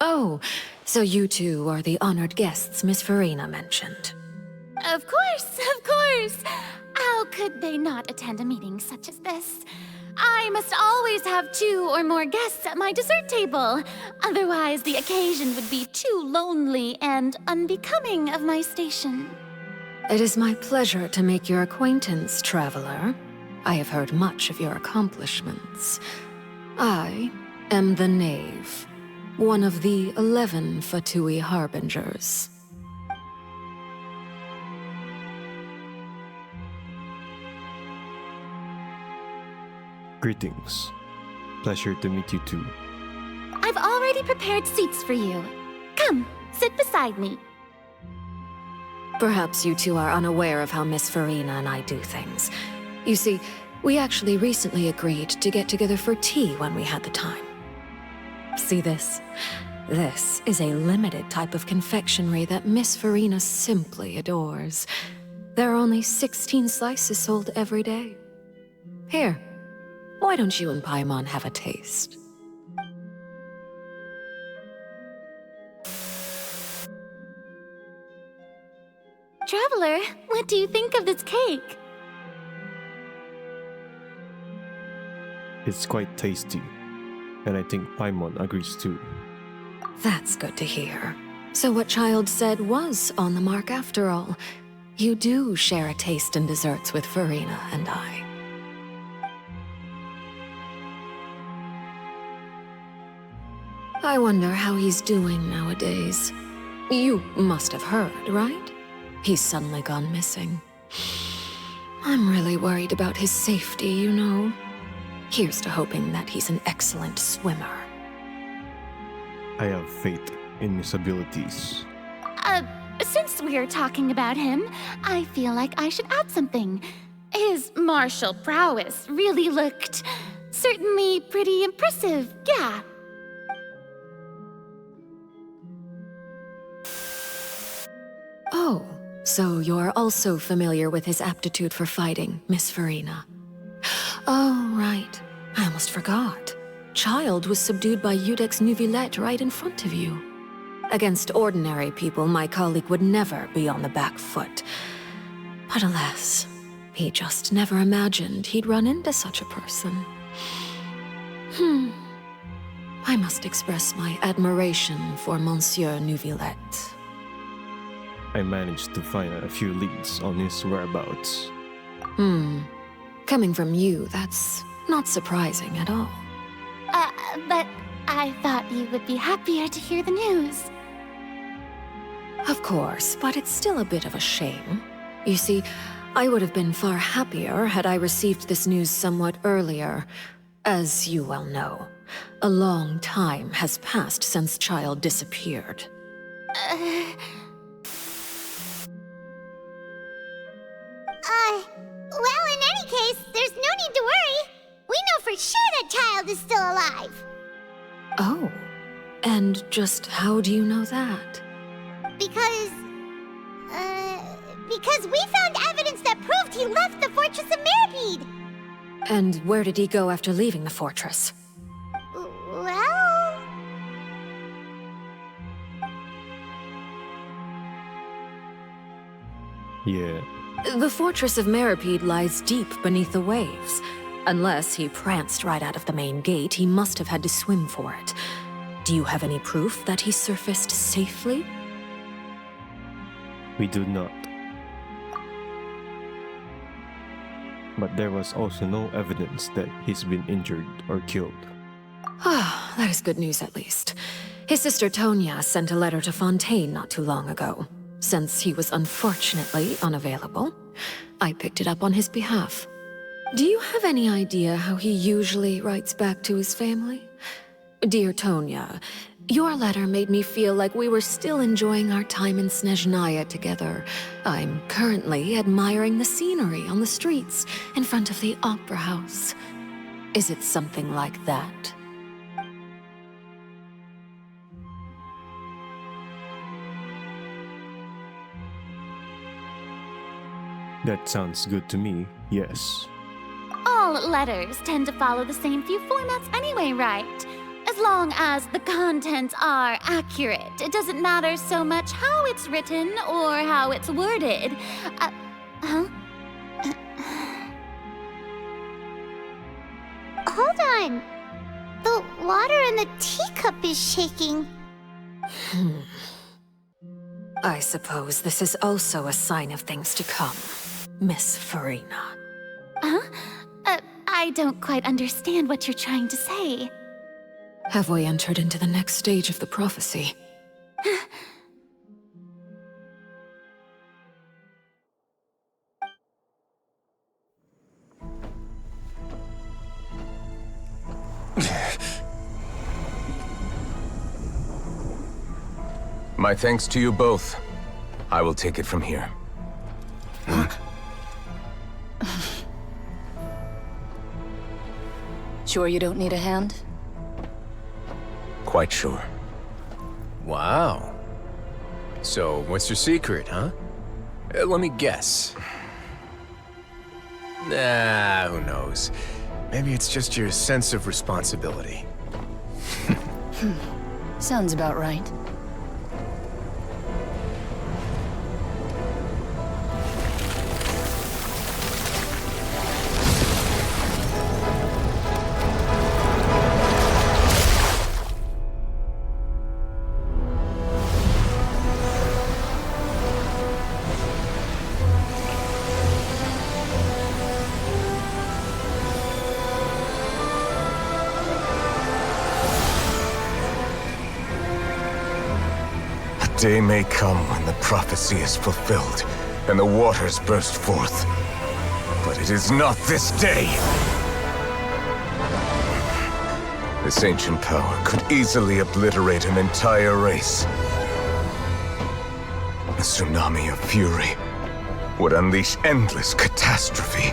Oh, so you two are the honored guests Miss Furina mentioned. Of course, of course! How could they not attend a meeting such as this? I must always have 2 or more guests at my dessert table. Otherwise, the occasion would be too lonely and unbecoming of my station. It is my pleasure to make your acquaintance, traveler. I have heard much of your accomplishments. I am the Knave, one of the 11 Fatui Harbingers. Greetings. Pleasure to meet you too. I've already prepared seats for you. Come, sit beside me. Perhaps you two are unaware of how Miss Furina and I do things. You see, we actually recently agreed to get together for tea when we had the time. See this? This is a limited type of confectionery that Miss Furina simply adores. There are only 16 slices sold every day. Here, why don't you and Paimon have a taste? Traveler, what do you think of this cake? It's quite tasty, and I think Paimon agrees too. That's good to hear. So what Child said was on the mark after all. You do share a taste in desserts with Furina and I. I wonder how he's doing nowadays. You must have heard, right? He's suddenly gone missing. I'm really worried about his safety, you know. Here's to hoping that he's an excellent swimmer. I have faith in his abilities. Since we're talking about him, I feel like I should add something. His martial prowess really looked certainly pretty impressive, yeah. Oh, so you're also familiar with his aptitude for fighting, Miss Furina. Oh, right. I almost forgot. Child was subdued by Udex Neuvillette right in front of you. Against ordinary people, my colleague would never be on the back foot. But alas, he just never imagined he'd run into such a person. I must express my admiration for Monsieur Neuvillette. I managed to find a few leads on his whereabouts. Coming from you, that's not surprising at all. But I thought you would be happier to hear the news. Of course, but it's still a bit of a shame. You see, I would have been far happier had I received this news somewhat earlier. As you well know, a long time has passed since Child disappeared. Well, in any case, there's no need to worry. We know for sure that Child is still alive. Oh, and just how do you know that? Because we found evidence that proved he left the Fortress of Meripede. And where did he go after leaving the fortress? Well... Yeah. The Fortress of Meripede lies deep beneath the waves. Unless he pranced right out of the main gate, he must have had to swim for it. Do you have any proof that he surfaced safely? We do not. But there was also no evidence that he's been injured or killed. Ah, that is good news at least. His sister Tonya sent a letter to Fontaine not too long ago. Since he was unfortunately unavailable, I picked it up on his behalf. Do you have any idea how he usually writes back to his family? Dear Tonya, your letter made me feel like we were still enjoying our time in Snezhnaya together. I'm currently admiring the scenery on the streets in front of the Opera House. Is it something like that? That sounds good to me, yes. All letters tend to follow the same few formats anyway, right? As long as the contents are accurate, it doesn't matter so much how it's written or how it's worded. Hold on. The water in the teacup is shaking. I suppose this is also a sign of things to come, Miss Furina. I don't quite understand what you're trying to say. Have we entered into the next stage of the prophecy? My thanks to you both. I will take it from here. Sure you don't need a hand? Quite sure. Wow. So, what's your secret, huh? Let me guess. Nah, who knows? Maybe it's just your sense of responsibility. Sounds about right. Day may come when the prophecy is fulfilled, and the waters burst forth. But it is not this day! This ancient power could easily obliterate an entire race. A tsunami of fury would unleash endless catastrophe.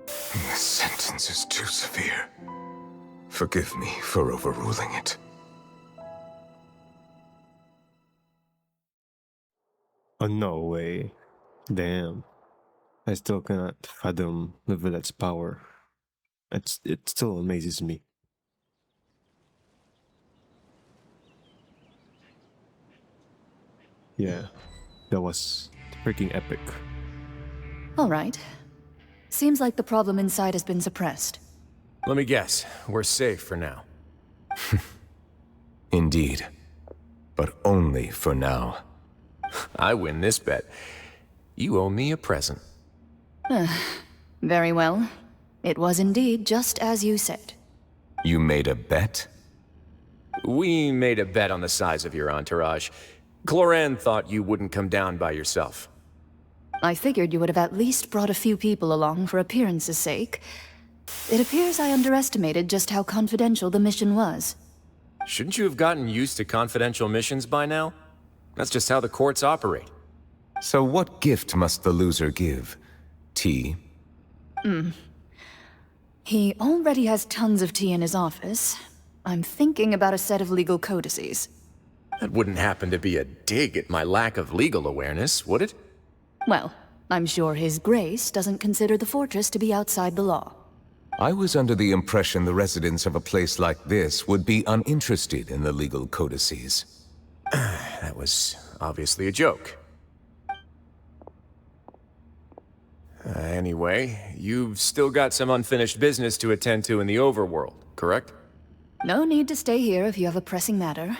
This sentence is too severe. Forgive me for overruling it. Oh, no way. Damn. I still cannot fathom Neuvillette's power. It still amazes me. Yeah, that was freaking epic. Alright. Seems like the problem inside has been suppressed. Let me guess, we're safe for now. Indeed. But only for now. I win this bet. You owe me a present. Very well. It was indeed just as you said. You made a bet? We made a bet on the size of your entourage. Cloran thought you wouldn't come down by yourself. I figured you would have at least brought a few people along for appearance's sake. It appears I underestimated just how confidential the mission was. Shouldn't you have gotten used to confidential missions by now? That's just how the courts operate. So what gift must the loser give? Tea? He already has tons of tea in his office. I'm thinking about a set of legal codices. That wouldn't happen to be a dig at my lack of legal awareness, would it? Well, I'm sure His Grace doesn't consider the fortress to be outside the law. I was under the impression the residents of a place like this would be uninterested in the legal codices. That was obviously a joke. Anyway, you've still got some unfinished business to attend to in the overworld, correct? No need to stay here if you have a pressing matter.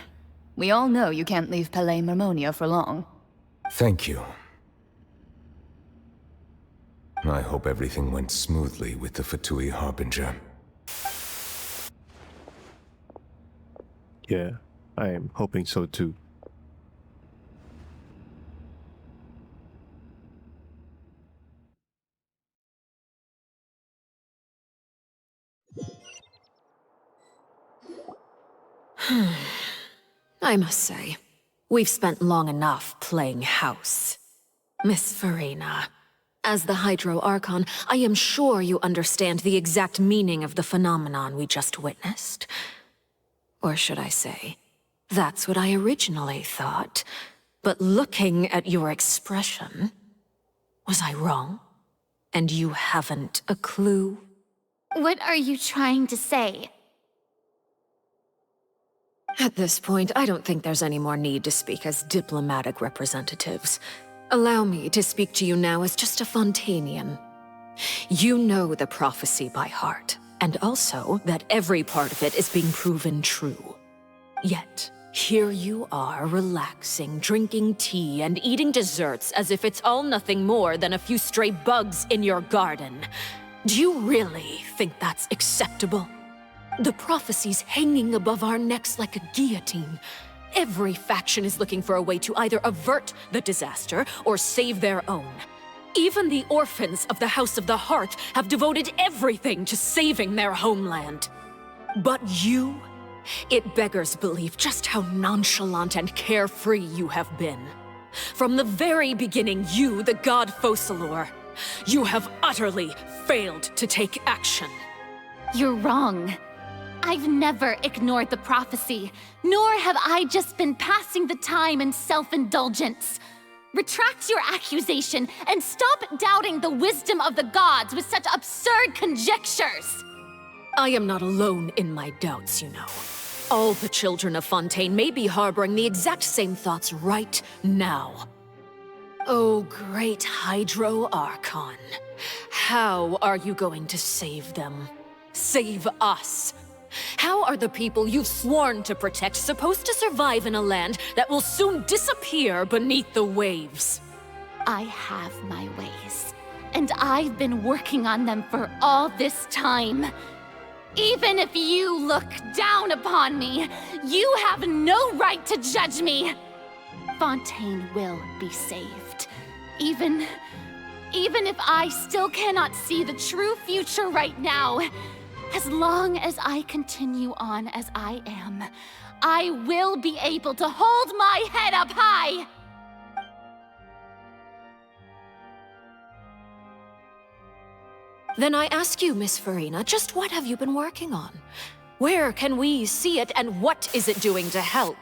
We all know you can't leave Palais Mermonia for long. Thank you. I hope everything went smoothly with the Fatui Harbinger. Yeah, I am hoping so too. I must say, we've spent long enough playing house. Miss Furina, as the Hydro Archon, I am sure you understand the exact meaning of the phenomenon we just witnessed. Or should I say, that's what I originally thought. But looking at your expression, was I wrong? And you haven't a clue? What are you trying to say? At this point, I don't think there's any more need to speak as diplomatic representatives. Allow me to speak to you now as just a Fontainian. You know the prophecy by heart, and also that every part of it is being proven true. Yet, here you are relaxing, drinking tea, and eating desserts as if it's all nothing more than a few stray bugs in your garden. Do you really think that's acceptable? The prophecy's hanging above our necks like a guillotine. Every faction is looking for a way to either avert the disaster or save their own. Even the orphans of the House of the Hearth have devoted everything to saving their homeland. But you? It beggars belief just how nonchalant and carefree you have been. From the very beginning, you, the god Focalor, you have utterly failed to take action. You're wrong. I've never ignored the prophecy, nor have I just been passing the time in self-indulgence. Retract your accusation and stop doubting the wisdom of the gods with such absurd conjectures. I am not alone in my doubts, you know. All the children of Fontaine may be harboring the exact same thoughts right now. Oh, great Hydro Archon. How are you going to save them? Save us? How are the people you've sworn to protect supposed to survive in a land that will soon disappear beneath the waves? I have my ways, and I've been working on them for all this time. Even if you look down upon me, you have no right to judge me. Fontaine will be saved. Even if I still cannot see the true future right now, as long as I continue on as I am, I will be able to hold my head up high! Then I ask you, Miss Farina, just what have you been working on? Where can we see it, and what is it doing to help?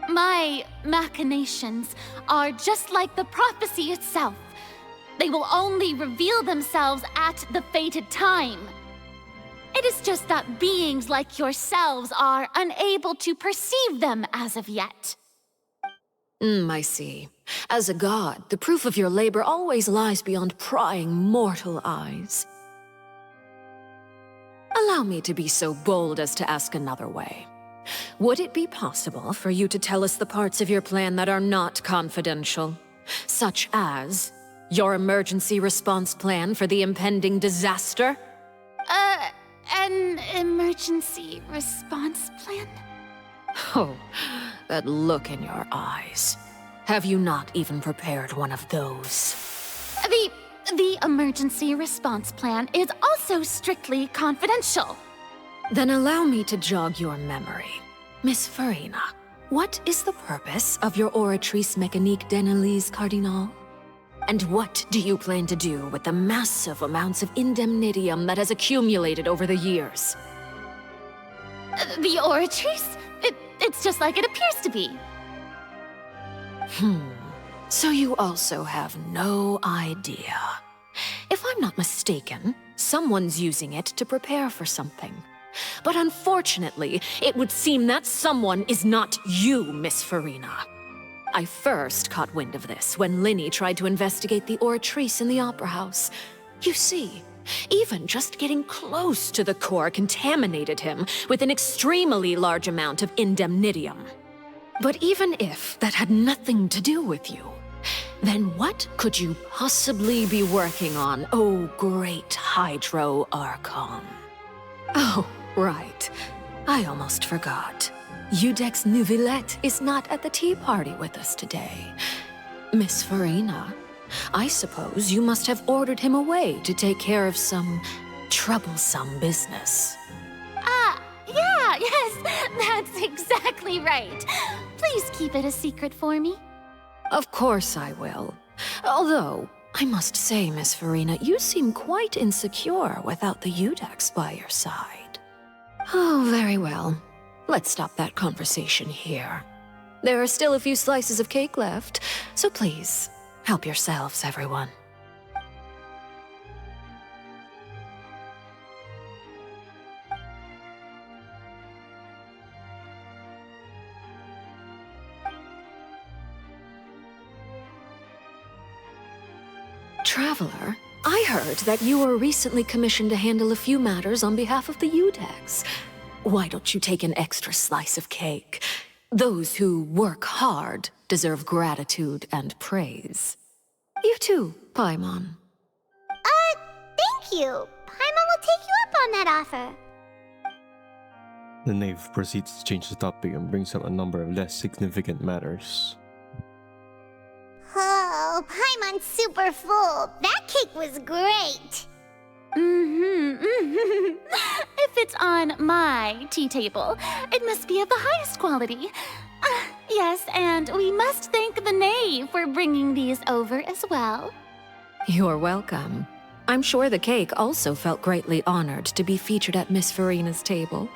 My machinations are just like the prophecy itself. They will only reveal themselves at the fated time. It is just that beings like yourselves are unable to perceive them as of yet. I see. As a god, the proof of your labor always lies beyond prying mortal eyes. Allow me to be so bold as to ask another way. Would it be possible for you to tell us the parts of your plan that are not confidential? Such as your emergency response plan for the impending disaster? An emergency response plan? Oh, that look in your eyes. Have you not even prepared one of those? The emergency response plan is also strictly confidential. Then allow me to jog your memory. Miss Farina, what is the purpose of your Oratrice Mécanique d'Analyse Cardinal? And what do you plan to do with the massive amounts of indemnitium that has accumulated over the years? The Oratrice? It's just like it appears to be. So you also have no idea. If I'm not mistaken, someone's using it to prepare for something. But unfortunately, it would seem that someone is not you, Miss Farina. I first caught wind of this when Lyney tried to investigate the Oratrice in the Opera House. You see, even just getting close to the core contaminated him with an extremely large amount of indemnitium. But even if that had nothing to do with you, then what could you possibly be working on, oh great Hydro Archon? Oh, right. I almost forgot. Udex Neuvillette is not at the tea party with us today. Miss Farina, I suppose you must have ordered him away to take care of some troublesome business. Yes, that's exactly right. Please keep it a secret for me. Of course I will. Although, I must say, Miss Farina, you seem quite insecure without the Udex by your side. Oh, very well. Let's stop that conversation here. There are still a few slices of cake left, so please, help yourselves, everyone. Traveler, I heard that you were recently commissioned to handle a few matters on behalf of the Udex. Why don't you take an extra slice of cake? Those who work hard deserve gratitude and praise. You too, Paimon. Thank you. Paimon will take you up on that offer. The knave proceeds to change the topic and brings up a number of less significant matters. Oh, Paimon's super full. That cake was great. If it's on my tea table, it must be of the highest quality. Yes, and we must thank the knave for bringing these over as well. You're welcome. I'm sure the cake also felt greatly honored to be featured at Miss Farina's table.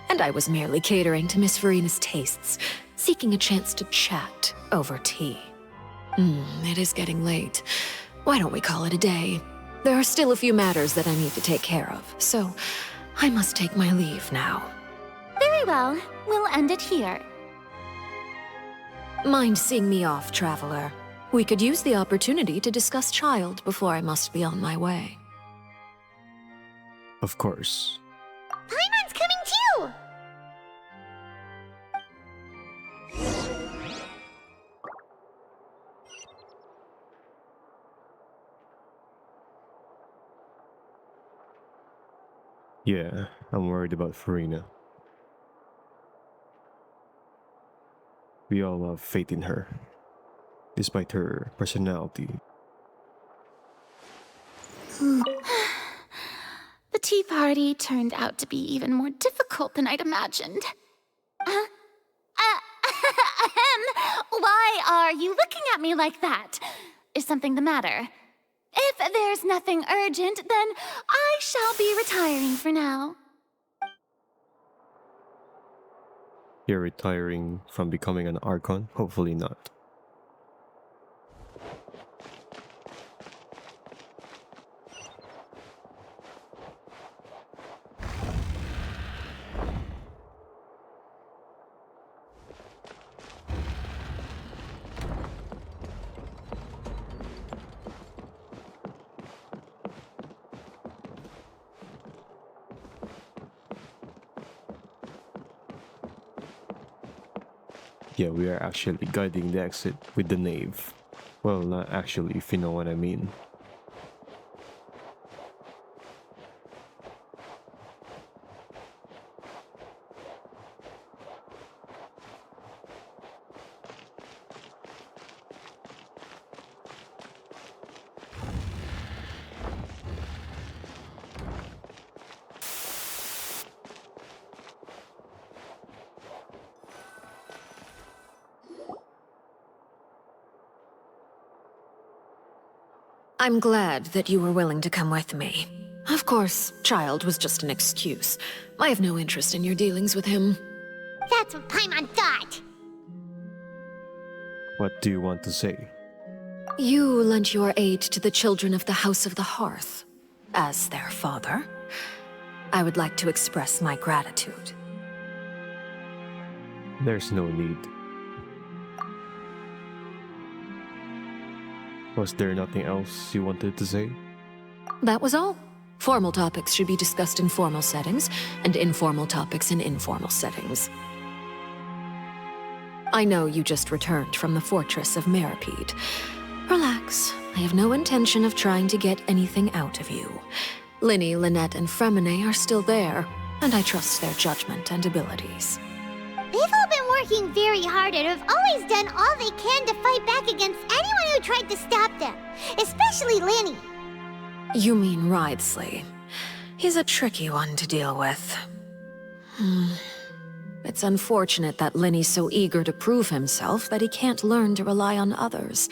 And I was merely catering to Miss Farina's tastes, seeking a chance to chat over tea. It is getting late. Why don't we call it a day? There are still a few matters that I need to take care of, so I must take my leave now. Very well. We'll end it here. Mind seeing me off, Traveler? We could use the opportunity to discuss Child before I must be on my way. Of course. Paimon's coming too! Yeah, I'm worried about Farina. We all have faith in her, despite her personality. The tea party turned out to be even more difficult than I'd imagined. Why are you looking at me like that? Is something the matter? If there's nothing urgent, then I shall be retiring for now. You're retiring from becoming an Archon? Hopefully not. Yeah, we are actually guiding the exit with the Knave. Well, not actually, if you know what I mean. I'm glad that you were willing to come with me. Of course, Child was just an excuse. I have no interest in your dealings with him. That's what Paimon thought! What do you want to say? You lent your aid to the children of the House of the Hearth. As their father, I would like to express my gratitude. There's no need. Was there nothing else you wanted to say? That was all. Formal topics should be discussed in formal settings, and informal topics in informal settings. I know you just returned from the fortress of Meripede. Relax. I have no intention of trying to get anything out of you. Lyney, Lynette, and Fremine are still there, and I trust their judgment and abilities. They've all been working very hard and have always done all they can to fight back against anyone who tried to stop them, especially Lyney. You mean Wriothesley. He's a tricky one to deal with. It's unfortunate that Lyney's so eager to prove himself that he can't learn to rely on others,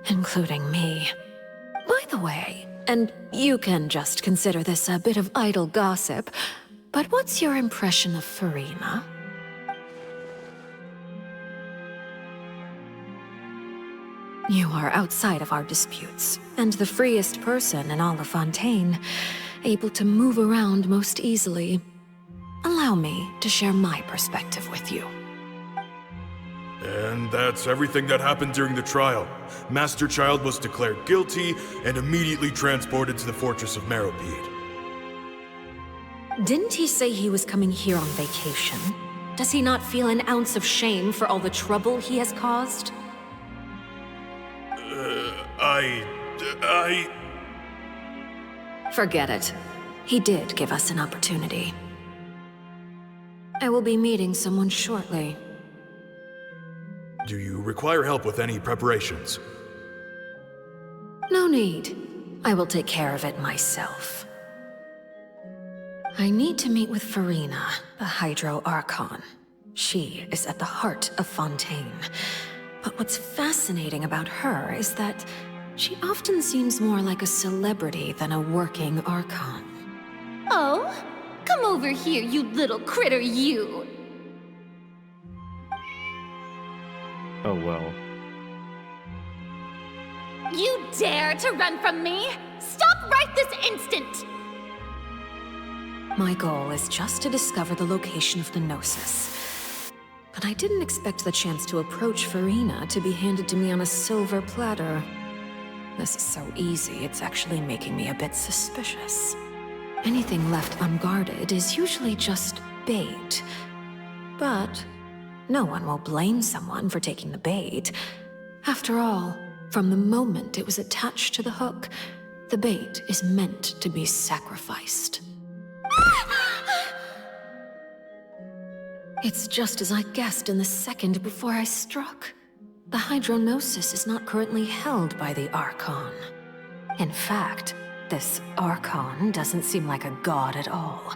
including me. By the way, and you can just consider this a bit of idle gossip, but what's your impression of Farina? You are outside of our disputes, and the freest person in all of Fontaine, able to move around most easily. Allow me to share my perspective with you. And that's everything that happened during the trial. Master Child was declared guilty and immediately transported to the Fortress of Meripede. Didn't he say he was coming here on vacation? Does he not feel an ounce of shame for all the trouble he has caused? Forget it. He did give us an opportunity. I will be meeting someone shortly. Do you require help with any preparations? No need. I will take care of it myself. I need to meet with Farina, the Hydro Archon. She is at the heart of Fontaine. But what's fascinating about her is that she often seems more like a celebrity than a working Archon. Oh? Come over here, you little critter, you! Oh well. You dare to run from me? Stop right this instant! My goal is just to discover the location of the Gnosis. But I didn't expect the chance to approach Farina to be handed to me on a silver platter. This is so easy, it's actually making me a bit suspicious. Anything left unguarded is usually just bait. But no one will blame someone for taking the bait. After all, from the moment it was attached to the hook, the bait is meant to be sacrificed. It's just as I guessed in the second before I struck. The hydronosis is not currently held by the Archon. In fact, this Archon doesn't seem like a god at all.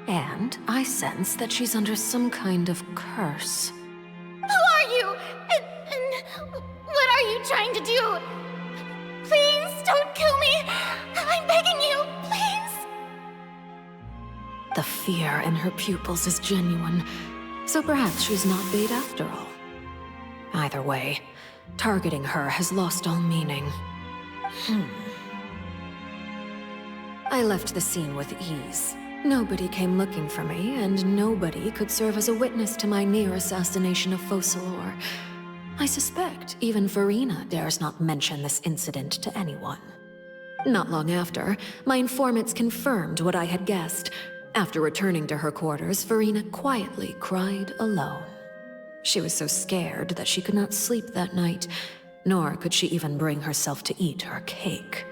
And I sense that she's under some kind of curse. Who are you? And what are you trying to do? Please don't kill me! I'm begging you, please! The fear in her pupils is genuine, so perhaps she's not bait after all. Either way, targeting her has lost all meaning. I left the scene with ease. Nobody came looking for me, and nobody could serve as a witness to my near assassination of Focalor. I suspect even Furina dares not mention this incident to anyone. Not long after, my informants confirmed what I had guessed. After returning to her quarters, Furina quietly cried alone. She was so scared that she could not sleep that night, nor could she even bring herself to eat her cake.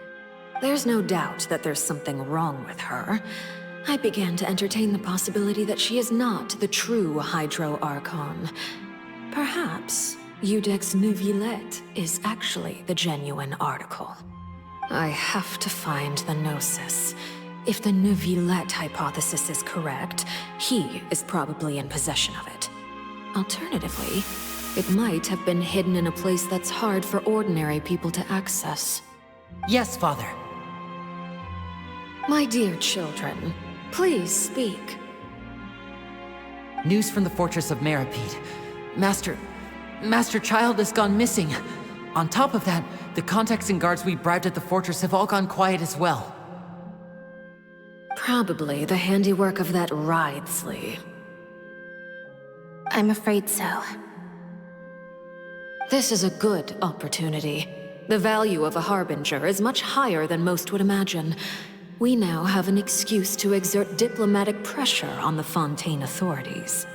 There's no doubt that there's something wrong with her. I began to entertain the possibility that she is not the true Hydro Archon. Perhaps Iudex Neuvillette is actually the genuine article. I have to find the Gnosis. If the Neuvillette hypothesis is correct, he is probably in possession of it. Alternatively, it might have been hidden in a place that's hard for ordinary people to access. Yes, Father. My dear children, please speak. News from the fortress of Meripede. Master Child has gone missing. On top of that, the contacts and guards we bribed at the fortress have all gone quiet as well. Probably the handiwork of that Wriothesley. I'm afraid so. This is a good opportunity. The value of a Harbinger is much higher than most would imagine. We now have an excuse to exert diplomatic pressure on the Fontaine authorities.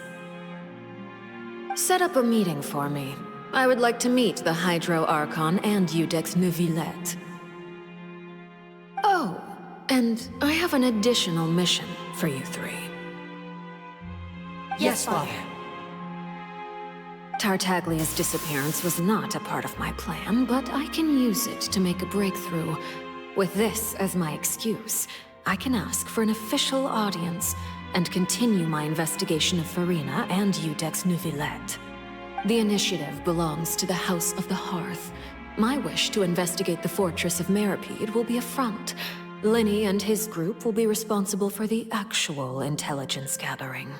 Set up a meeting for me. I would like to meet the Hydro Archon and Iudex Neuvillette. Oh, and I have an additional mission for you three. Yes, Father. Tartaglia's disappearance was not a part of my plan, but I can use it to make a breakthrough. With this as my excuse, I can ask for an official audience and continue my investigation of Furina and Iudex Neuvillette. The initiative belongs to the House of the Hearth. My wish to investigate the fortress of Meripede will be a front. Lyney and his group will be responsible for the actual intelligence gathering.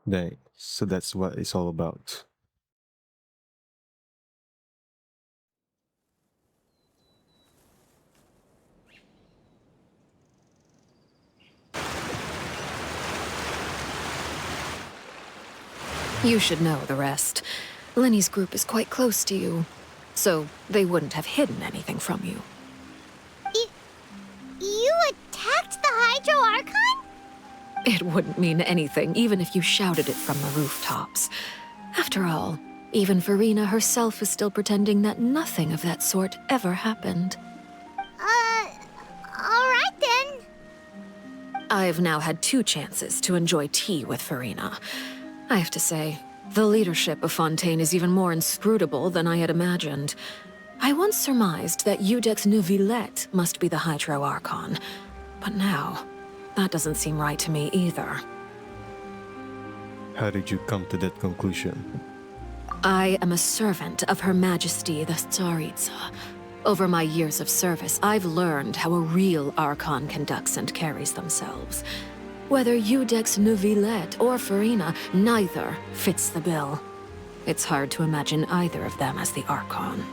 Dang, so that's what it's all about. You should know the rest. Lyney's group is quite close to you, so they wouldn't have hidden anything from you. You attacked the Hydro Archon? It wouldn't mean anything, even if you shouted it from the rooftops. After all, even Furina herself is still pretending that nothing of that sort ever happened. Alright then. I've now had 2 chances to enjoy tea with Furina. I have to say, the leadership of Fontaine is even more inscrutable than I had imagined. I once surmised that Iudex Neuvillette must be the Hydro Archon, but now, that doesn't seem right to me either. How did you come to that conclusion? I am a servant of Her Majesty the Tsaritsa. Over my years of service, I've learned how a real Archon conducts and carries themselves. Whether Iudex Neuvillette or Furina, neither fits the bill. It's hard to imagine either of them as the Archon.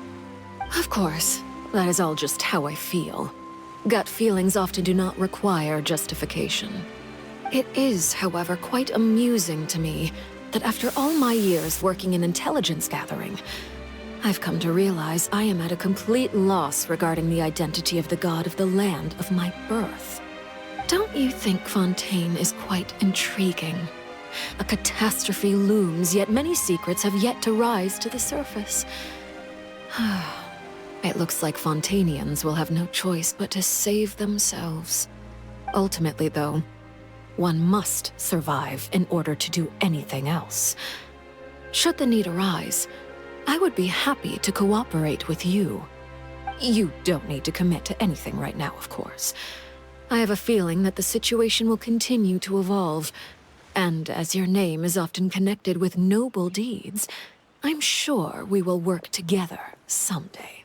Of course, that is all just how I feel. Gut feelings often do not require justification. It is, however, quite amusing to me that after all my years working in intelligence gathering, I've come to realize I am at a complete loss regarding the identity of the god of the land of my birth. Don't you think Fontaine is quite intriguing? A catastrophe looms, yet many secrets have yet to rise to the surface. It looks like Fontanians will have no choice but to save themselves. Ultimately, though, one must survive in order to do anything else. Should the need arise, I would be happy to cooperate with you. You don't need to commit to anything right now, of course. I have a feeling that the situation will continue to evolve, and as your name is often connected with noble deeds, I'm sure we will work together someday.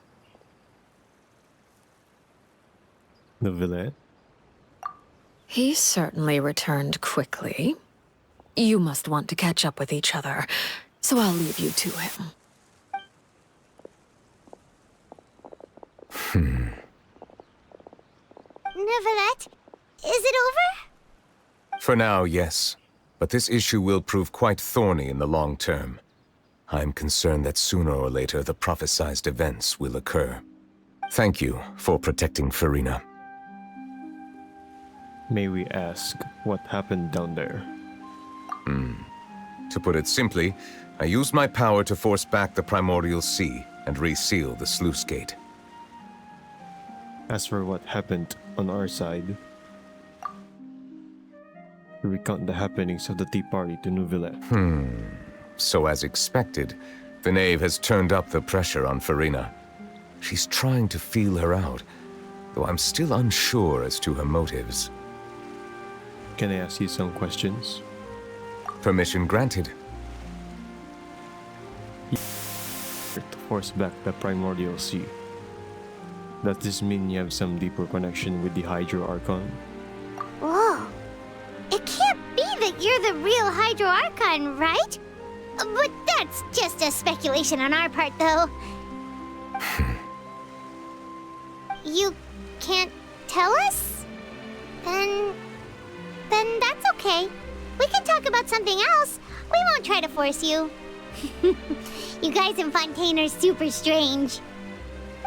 Neuvillette? He certainly returned quickly. You must want to catch up with each other, so I'll leave you to him. Neuvillette, is it over? For now, yes. But this issue will prove quite thorny in the long term. I'm concerned that sooner or later the prophesized events will occur. Thank you for protecting Furina. May we ask what happened down there? To put it simply, I used my power to force back the Primordial Sea and reseal the sluice gate. As for what happened on our side, we recount the happenings of the tea party to Neuvillette. So as expected, the knave has turned up the pressure on Furina. She's trying to feel her out, though I'm still unsure as to her motives. Can I ask you some questions? Permission granted. To force back the Primordial Sea. Does this mean you have some deeper connection with the Hydro Archon? Whoa. It can't be that you're the real Hydro Archon, right? But that's just a speculation on our part, though. You can't tell us? Then that's okay. We can talk about something else. We won't try to force you. You guys in Fontaine are super strange.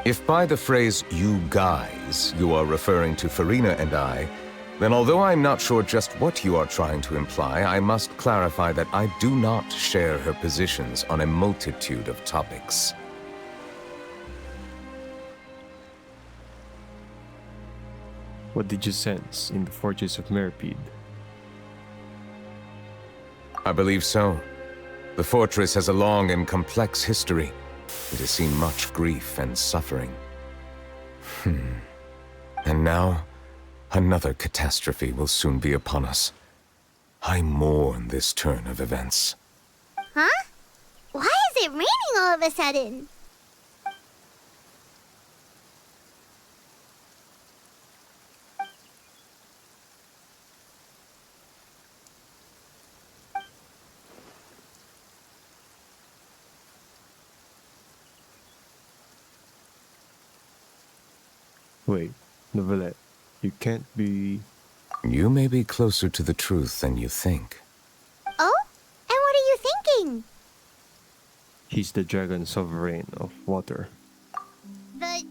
If by the phrase, you guys, you are referring to Furina and I, then although I'm not sure just what you are trying to imply, I must clarify that I do not share her positions on a multitude of topics. What did you sense in the fortress of Meripede? I believe so. The fortress has a long and complex history. It has seen much grief and suffering. And now, another catastrophe will soon be upon us. I mourn this turn of events. Huh? Why is it raining all of a sudden? Wait, Neuvillette, you can't be... You may be closer to the truth than you think. Oh? And what are you thinking? He's the dragon sovereign of water. The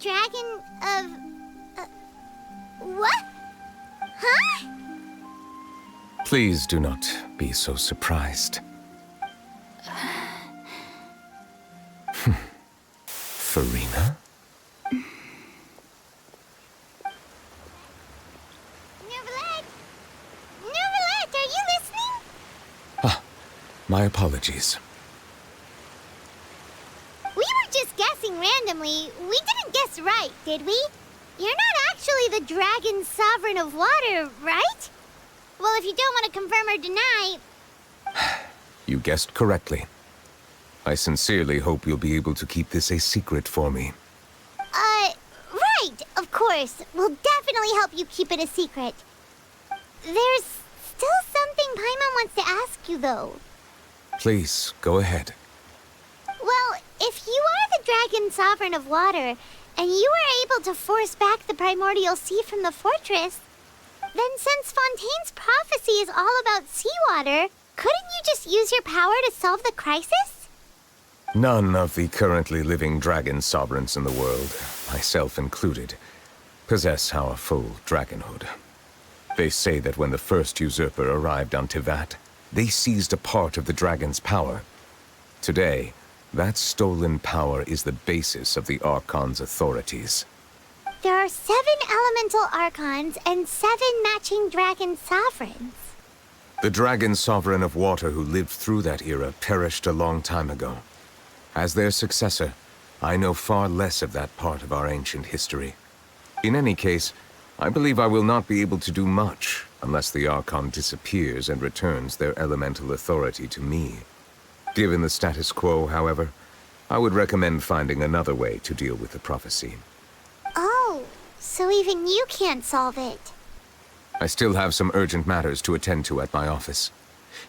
dragon of... what? Huh? Please do not be so surprised. Furina? Neuvillette, are you listening? My apologies. We were just guessing randomly. We didn't guess right, did we? You're not actually the dragon sovereign of water, right? Well, if you don't want to confirm or deny... You guessed correctly. I sincerely hope you'll be able to keep this a secret for me. Right, of course. We'll definitely help you keep it a secret. There's still something Paimon wants to ask you, though. Please, go ahead. Well, if you are the dragon sovereign of water, and you were able to force back the primordial sea from the fortress, then since Fontaine's prophecy is all about seawater, couldn't you just use your power to solve the crisis? None of the currently living dragon sovereigns in the world, myself included, possess our full dragonhood. They say that when the first usurper arrived on Tivat, they seized a part of the dragon's power. Today, That stolen power is the basis of the Archon's authorities. There are 7 elemental archons and 7 matching dragon sovereigns. The dragon sovereign of water who lived through that era perished a long time ago. As their successor, I know far less of that part of our ancient history. In any case, I believe I will not be able to do much unless the Archon disappears and returns their elemental authority to me. Given the status quo, however, I would recommend finding another way to deal with the prophecy. Oh, so even you can't solve it. I still have some urgent matters to attend to at my office.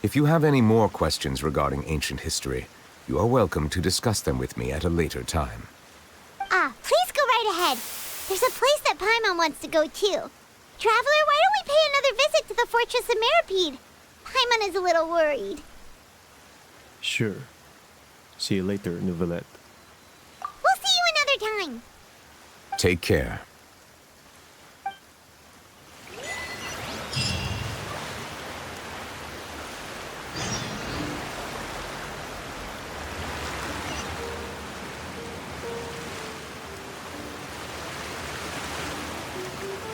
If you have any more questions regarding ancient history, you are welcome to discuss them with me at a later time. Please go right ahead. There's a place that Paimon wants to go too. Traveler, why don't we pay another visit to the Fortress of Meropide? Paimon is a little worried. Sure. See you later, Neuvillette. We'll see you another time. Take care.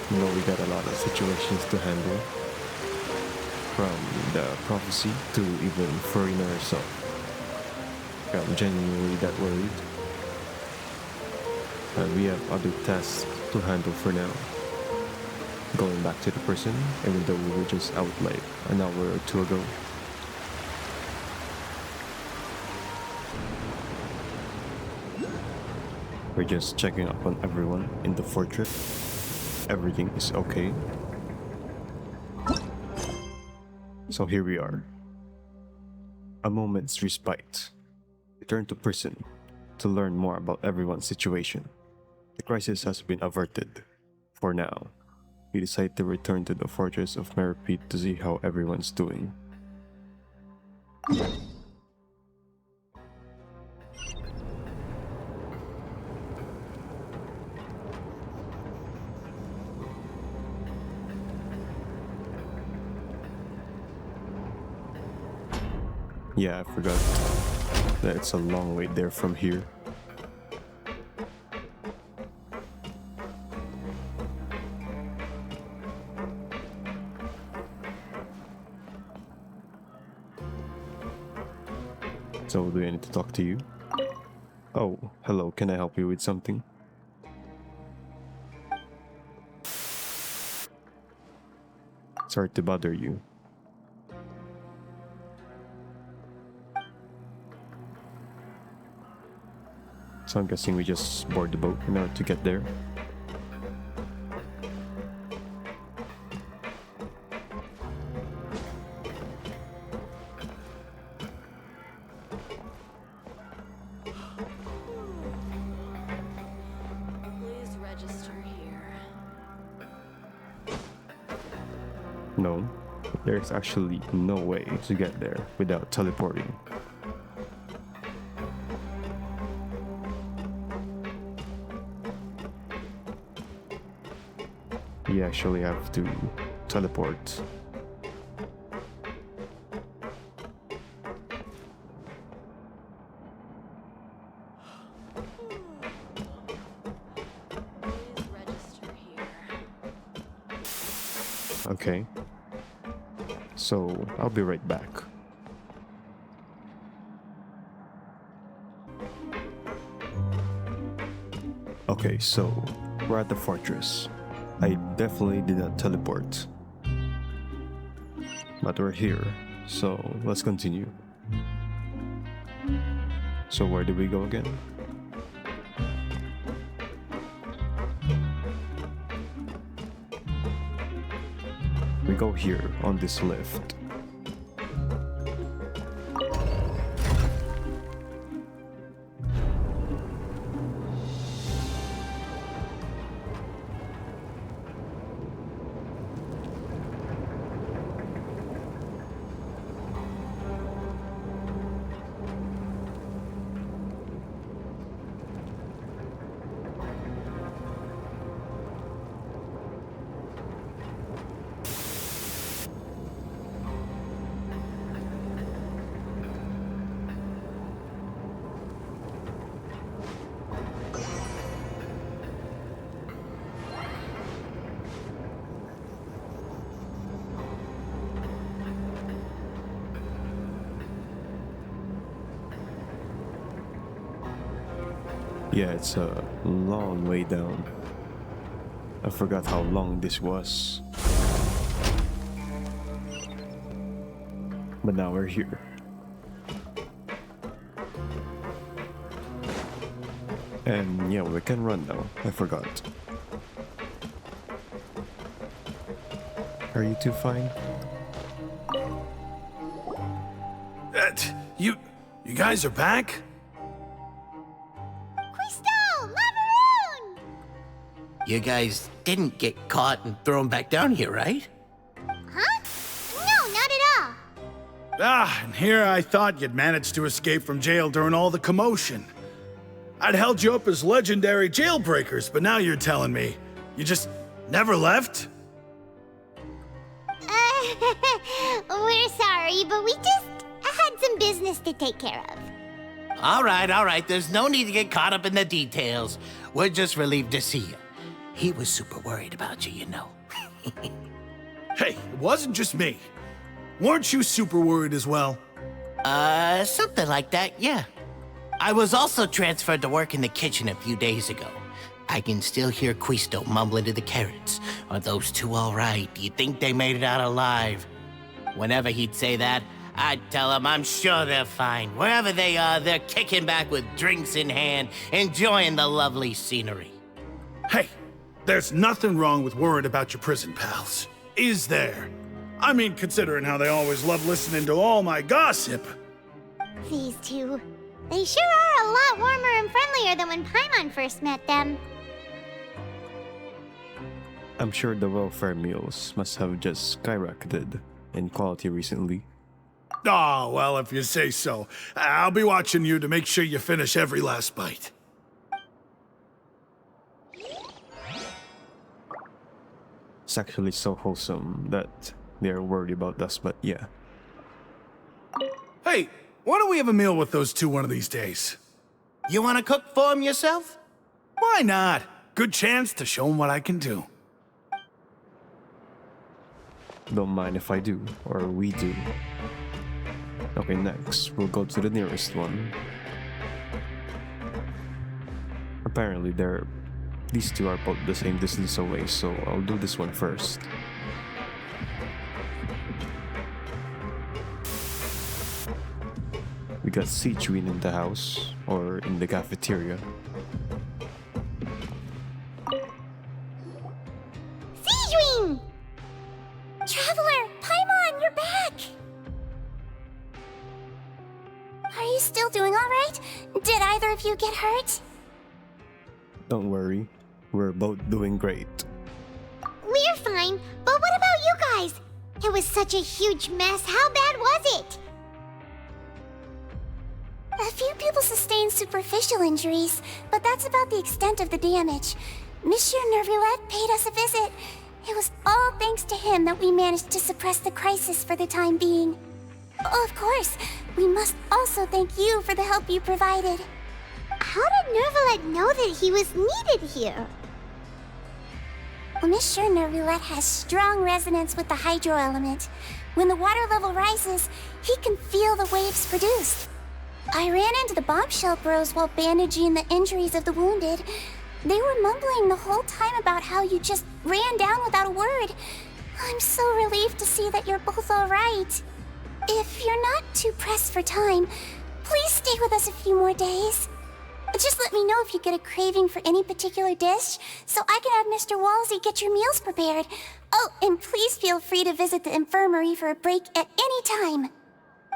You know, we got a lot of situations to handle. From the prophecy to even Farina herself. I'm genuinely that worried. And we have other tasks to handle for now. Going back to the prison, even though we were just out like an hour or 2 ago. We're just checking up on everyone in the fortress. Everything is okay. So here we are. A moment's respite. Return to prison to learn more about everyone's situation. The crisis has been averted. For now, we decide to return to the Fortress of Meropide to see how everyone's doing. Yeah, I forgot that it's a long way there from here. So, do I need to talk to you? Oh, hello, can I help you with something? Sorry to bother you. So I'm guessing we just board the boat in order to get there. Please register here. No, there's actually no way to get there without teleporting. You actually have to teleport. Okay. So, I'll be right back. Okay, so we're at the fortress. I definitely did not teleport. But we're here, so let's continue. So where do we go again? We go here on this lift. Yeah, it's a long way down. I forgot how long this was. But now we're here. And yeah, we can run now. I forgot. Are you two fine? You guys are back? You guys didn't get caught and thrown back down here, right? Huh? No, not at all. And here I thought you'd managed to escape from jail during all the commotion. I'd held you up as legendary jailbreakers, but now you're telling me you just never left? We're sorry, but we just had some business to take care of. All right. There's no need to get caught up in the details. We're just relieved to see you. He was super worried about you, you know. Hey, it wasn't just me. Weren't you super worried as well? Something like that, yeah. I was also transferred to work in the kitchen a few days ago. I can still hear Quisto mumbling to the carrots. Are those two all right? Do you think they made it out alive? Whenever he'd say that, I'd tell him I'm sure they're fine. Wherever they are, they're kicking back with drinks in hand, enjoying the lovely scenery. Hey, there's nothing wrong with worrying about your prison pals, is there? I mean, considering how they always love listening to all my gossip. These two, they sure are a lot warmer and friendlier than when Paimon first met them. I'm sure the welfare meals must have just skyrocketed in quality recently. Oh, well, if you say so. I'll be watching you to make sure you finish every last bite. It's actually so wholesome that they're worried about us, but yeah. Hey, why don't we have a meal with those two one of these days? You want to cook for them yourself? Why not? Good chance to show them what I can do. Don't mind if I do, or we do. Okay, next, we'll go to the nearest one. Apparently, these two are both the same distance away, so I'll do this one first. We got Sichuin in the house, or in the cafeteria. Sichuin! Traveler, Paimon, you're back! Are you still doing all right? Did either of you get hurt? Don't worry, we're both doing great. We're fine, but what about you guys? It was such a huge mess. How bad was it? A few people sustained superficial injuries, but that's about the extent of the damage. Monsieur Neuvillette paid us a visit. It was all thanks to him that we managed to suppress the crisis for the time being. Oh, of course, we must also thank you for the help you provided. How did Neuvillette know that he was needed here? Well, Monsieur Neuvillette has strong resonance with the hydro element. When the water level rises, he can feel the waves produced. I ran into the bombshell bros while bandaging the injuries of the wounded. They were mumbling the whole time about how you just ran down without a word. I'm so relieved to see that you're both all right. If you're not too pressed for time, please stay with us a few more days. Just let me know if you get a craving for any particular dish, so I can have Mr. Walsey get your meals prepared. Oh, and please feel free to visit the infirmary for a break at any time.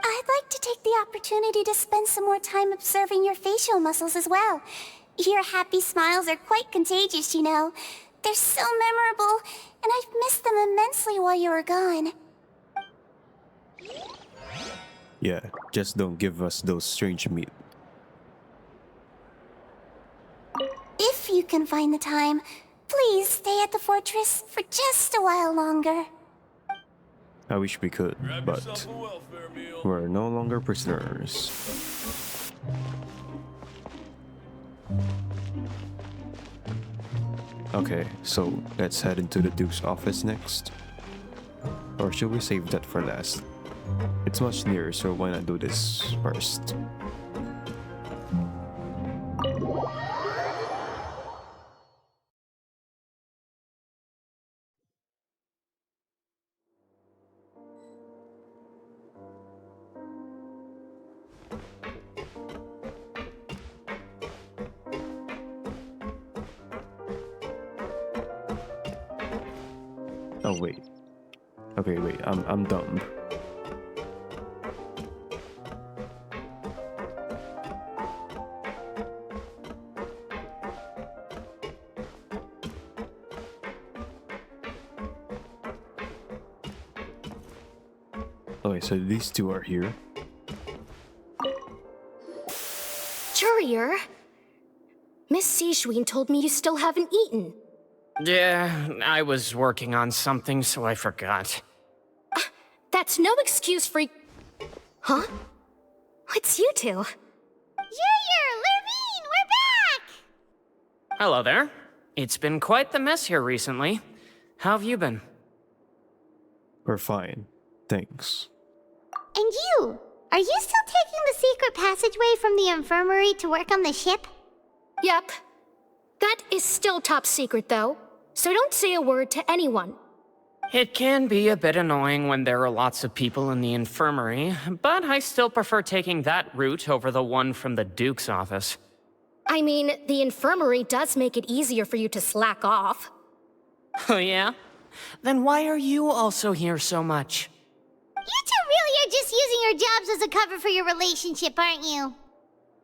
I'd like to take the opportunity to spend some more time observing your facial muscles as well. Your happy smiles are quite contagious, you know. They're so memorable, and I've missed them immensely while you were gone. Yeah, just don't give us those strange meat. If you can find the time, please stay at the fortress for just a while longer. I wish we could, but we're no longer prisoners. Okay, so let's head into the Duke's office next. Or should we save that for last? It's much nearer, so why not do this first? Oh wait. Okay, wait. I'm dumb. Okay, so these two are here. Courier, Miss Sijwin told me you still haven't eaten. Yeah, I was working on something, so I forgot. That's no excuse for... Huh? It's you two. Junior, Lurvine, we're back! Hello there. It's been quite the mess here recently. How have you been? We're fine. Thanks. And you? Are you still taking the secret passageway from the infirmary to work on the ship? Yep. That is still top secret, though. So don't say a word to anyone. It can be a bit annoying when there are lots of people in the infirmary, but I still prefer taking that route over the one from the Duke's office. I mean, the infirmary does make it easier for you to slack off. Oh yeah? Then why are you also here so much? You two really are just using your jobs as a cover for your relationship, aren't you?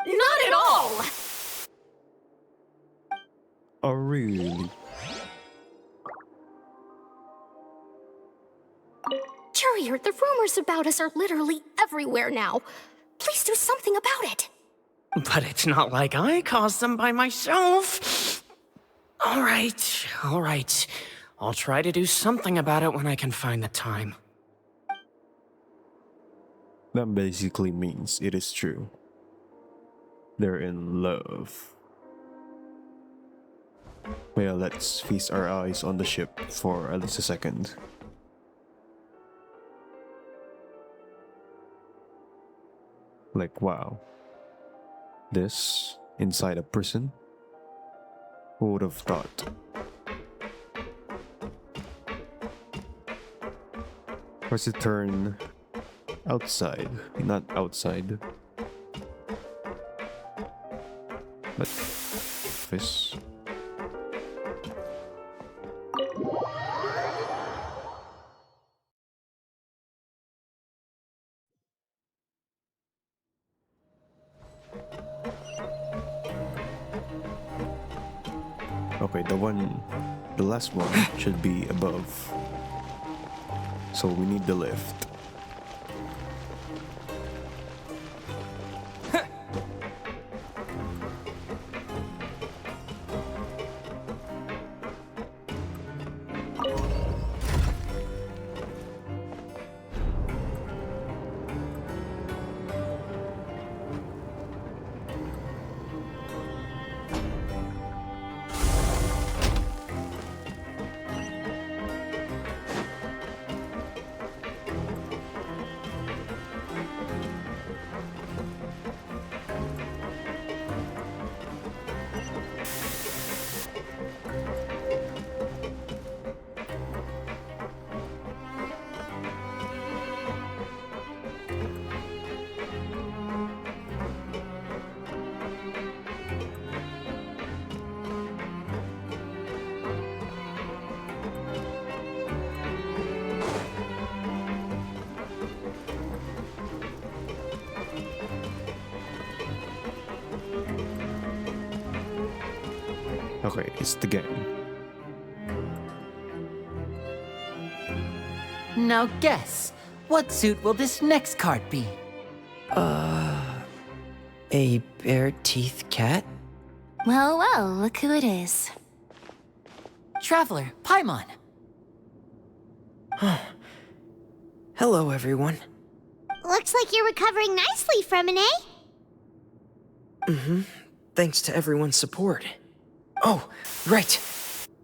Not at all! Oh, really? Courier, the rumors about us are literally everywhere now. Please do something about it. But it's not like I caused them by myself. All right. I'll try to do something about it when I can find the time. That basically means it is true. They're in love. Well, let's feast our eyes on the ship for at least a second. Like, wow. This inside a prison? Who would have thought? Where's it turn outside? Not outside. But office. Okay, the last one should be above. So we need the lift. Okay, it's the game. Now guess, what suit will this next card be? A bare-teeth cat? Well, well, look who it is. Traveler, Paimon. Hello, everyone. Looks like you're recovering nicely from it, eh? Mm-hmm. Thanks to everyone's support. Oh, right.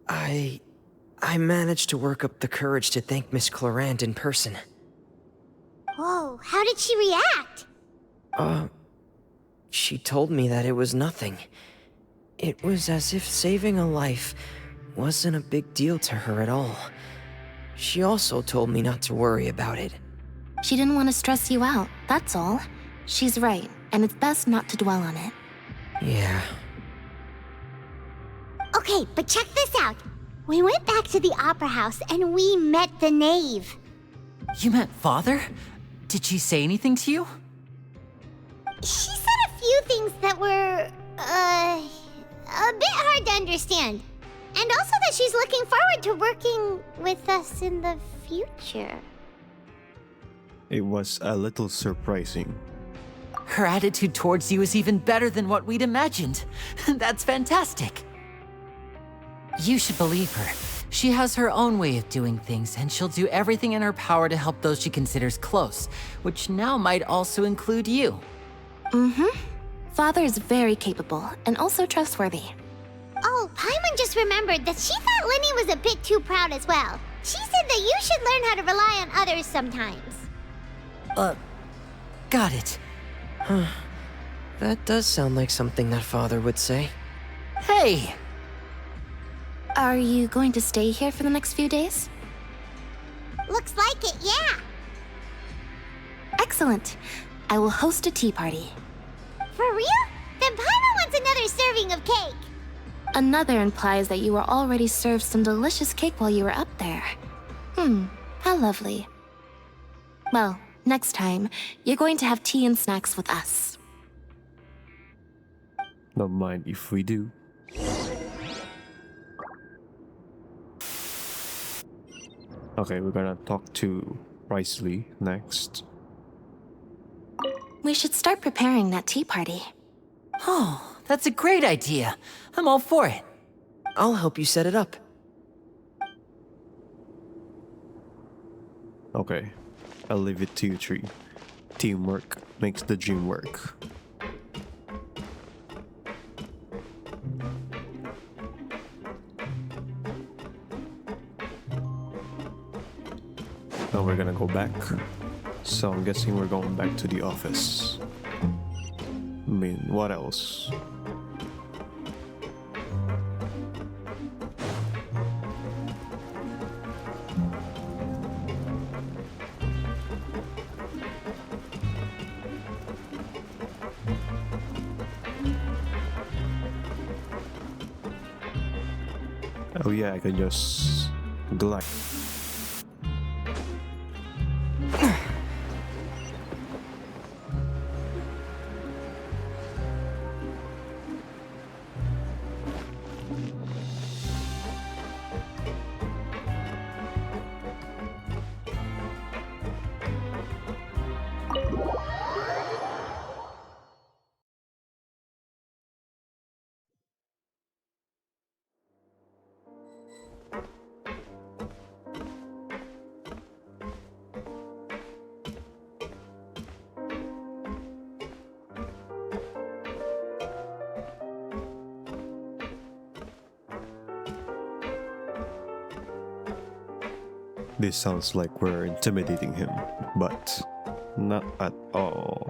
I managed to work up the courage to thank Miss Clorand in person. Whoa, how did she react? She told me that it was nothing. It was as if saving a life wasn't a big deal to her at all. She also told me not to worry about it. She didn't want to stress you out, that's all. She's right, and it's best not to dwell on it. Yeah. Okay, but check this out. We went back to the Opera House and we met the knave. You met Father? Did she say anything to you? She said a few things that were, a bit hard to understand. And also that she's looking forward to working with us in the future. It was a little surprising. Her attitude towards you is even better than what we'd imagined. That's fantastic. You should believe her. She has her own way of doing things, and she'll do everything in her power to help those she considers close, which now might also include you. Mm-hmm. Father is very capable, and also trustworthy. Oh, Paimon just remembered that she thought Lyney was a bit too proud as well. She said that you should learn how to rely on others sometimes. Got it. That does sound like something that Father would say. Hey! Are you going to stay here for the next few days? Looks like it, yeah. Excellent. I will host a tea party. For real? Then Paimon wants another serving of cake. Another implies that you were already served some delicious cake while you were up there. How lovely. Well, next time, you're going to have tea and snacks with us. Don't mind if we do. Okay, we're gonna talk to Risley next. We should start preparing that tea party. Oh, that's a great idea. I'm all for it. I'll help you set it up. Okay, I'll leave it to you three. Teamwork makes the dream work. Now we're gonna go back. So I'm guessing we're going back to the office. I mean, what else? Oh yeah, I can just glide. This sounds like we're intimidating him, but not at all.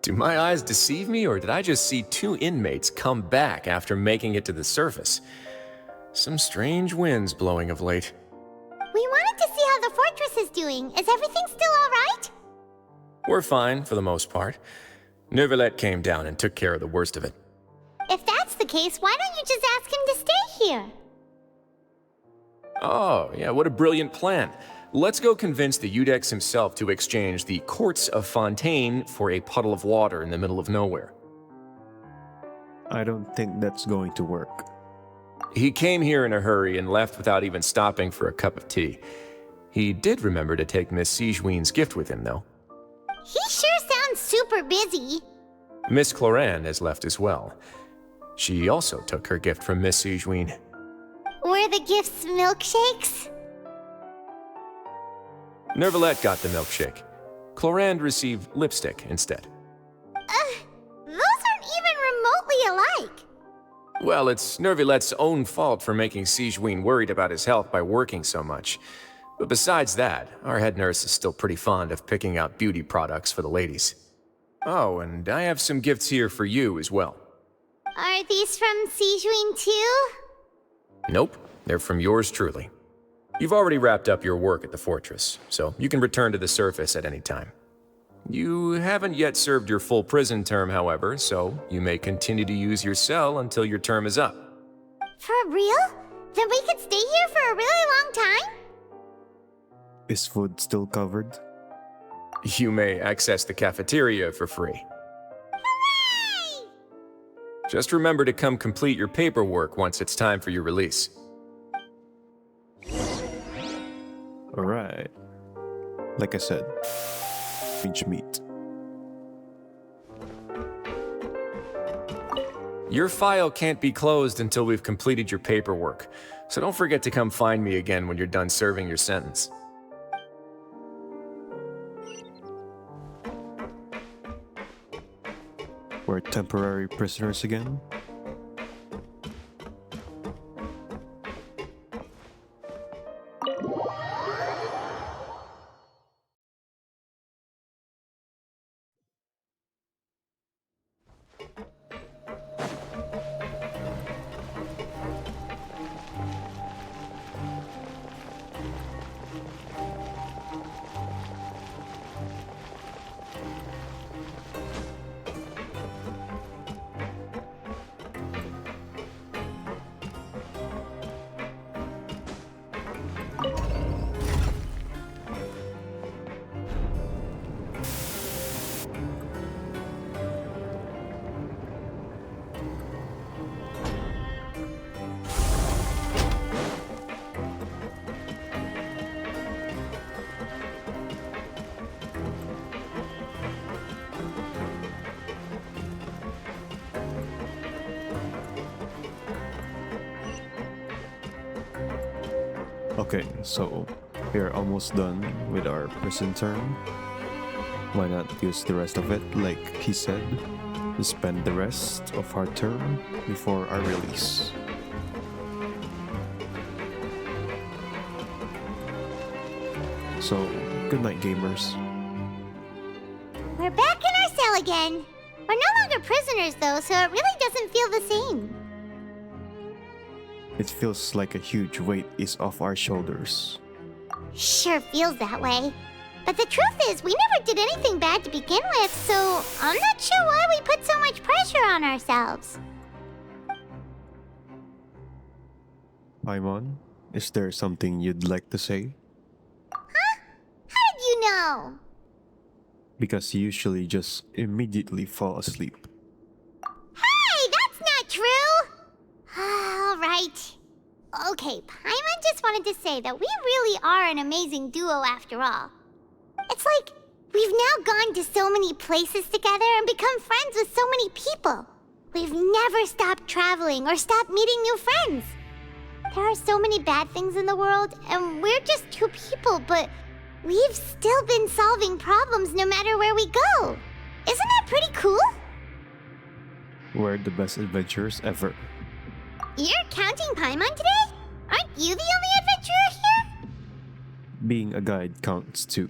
Do my eyes deceive me, or did I just see two inmates come back after making it to the surface? Some strange winds blowing of late. We wanted to see how the fortress is doing. Is everything still alright? We're fine, for the most part. Neuvillette came down and took care of the worst of it. If that's the case, why don't you just ask him to stay here? Oh, yeah, what a brilliant plan. Let's go convince the Udex himself to exchange the Courts of Fontaine for a puddle of water in the middle of nowhere. I don't think that's going to work. He came here in a hurry and left without even stopping for a cup of tea. He did remember to take Miss Sigewinne's gift with him, though. He sure sounds super busy. Miss Cloran has left as well. She also took her gift from Miss Sigewinne. Were the gifts milkshakes? Neuvillette got the milkshake. Cloran received lipstick instead. Those aren't even remotely alike. Well, it's Neuvillette's own fault for making Sigewinne worried about his health by working so much. But besides that, our head nurse is still pretty fond of picking out beauty products for the ladies. Oh, and I have some gifts here for you as well. Are these from Sigewinne too? Nope. They're from yours truly. You've already wrapped up your work at the fortress, so you can return to the surface at any time. You haven't yet served your full prison term, however, so you may continue to use your cell until your term is up. For real? Then we could stay here for a really long time? Is food still covered? You may access the cafeteria for free. Hooray! Just remember to come complete your paperwork once it's time for your release. Alright. Like I said, binge meat. Your file can't be closed until we've completed your paperwork, so don't forget to come find me again when you're done serving your sentence. We're temporary prisoners again? Okay, so we're almost done with our prison term. Why not use the rest of it, like he said, to spend the rest of our term before our release. So, good night, gamers. We're back in our cell again. We're no longer prisoners, though, so it really doesn't feel the same. It feels like a huge weight is off our shoulders. Sure feels that way. But the truth is, we never did anything bad to begin with, so I'm not sure why we put so much pressure on ourselves. Paimon, is there something you'd like to say? Huh? How did you know? Because you usually just immediately fall asleep. Hey, that's not true! All right. Okay, Paimon just wanted to say that we really are an amazing duo after all. It's like we've now gone to so many places together and become friends with so many people. We've never stopped traveling or stopped meeting new friends. There are so many bad things in the world, and we're just two people, but we've still been solving problems no matter where we go. Isn't that pretty cool? We're the best adventurers ever. You're counting Paimon today? Aren't you the only adventurer here? Being a guide counts too.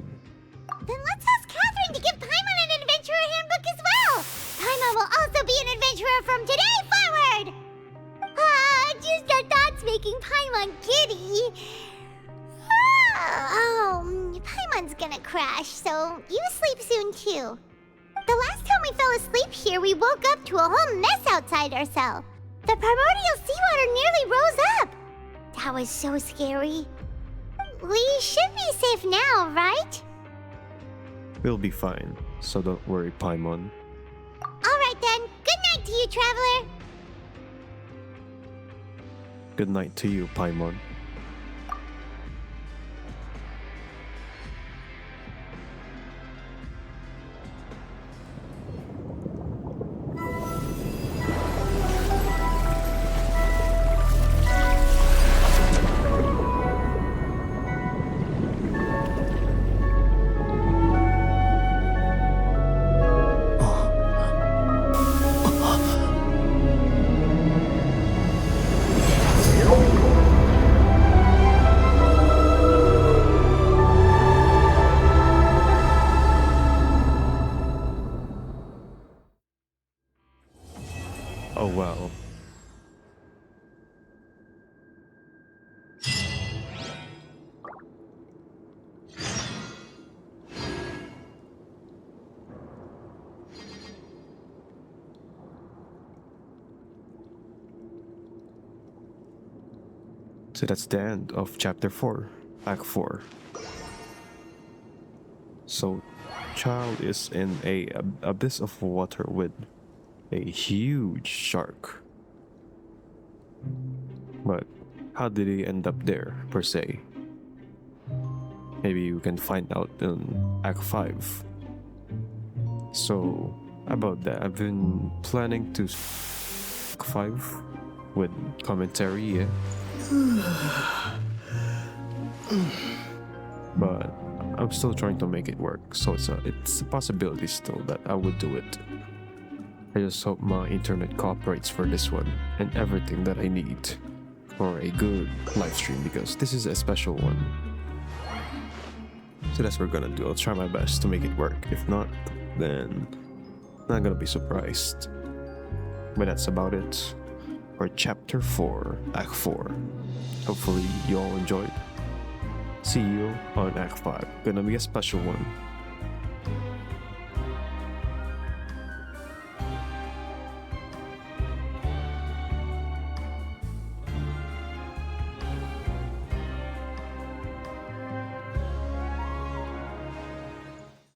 Then let's ask Catherine to give Paimon an adventurer handbook as well. Paimon will also be an adventurer from today forward. Just the thoughts making Paimon giddy. Paimon's gonna crash, so you sleep soon too. The last time we fell asleep here, we woke up to a whole mess outside our cell. The primordial seawater nearly rose up. That was so scary. We should be safe now, right? We'll be fine, so don't worry, Paimon. Alright then, good night to you, Traveler. Good night to you, Paimon. So that's the end of chapter 4, Act 4. So, Child is in a abyss of water with a huge shark. But how did he end up there, per se? Maybe you can find out in Act 5. So, about that, I've been planning to Act 5 with commentary, yeah. But I'm still trying to make it work, so it's a possibility still that I would do it. I just hope my internet cooperates for this one and everything that I need for a good live stream, because this is a special one. So that's what we're gonna do. I'll try my best to make it work. If not, then I'm not gonna be surprised. But that's about it for chapter 4, Act 4. Hopefully you all enjoyed. See you on Act 5. Gonna be a special one.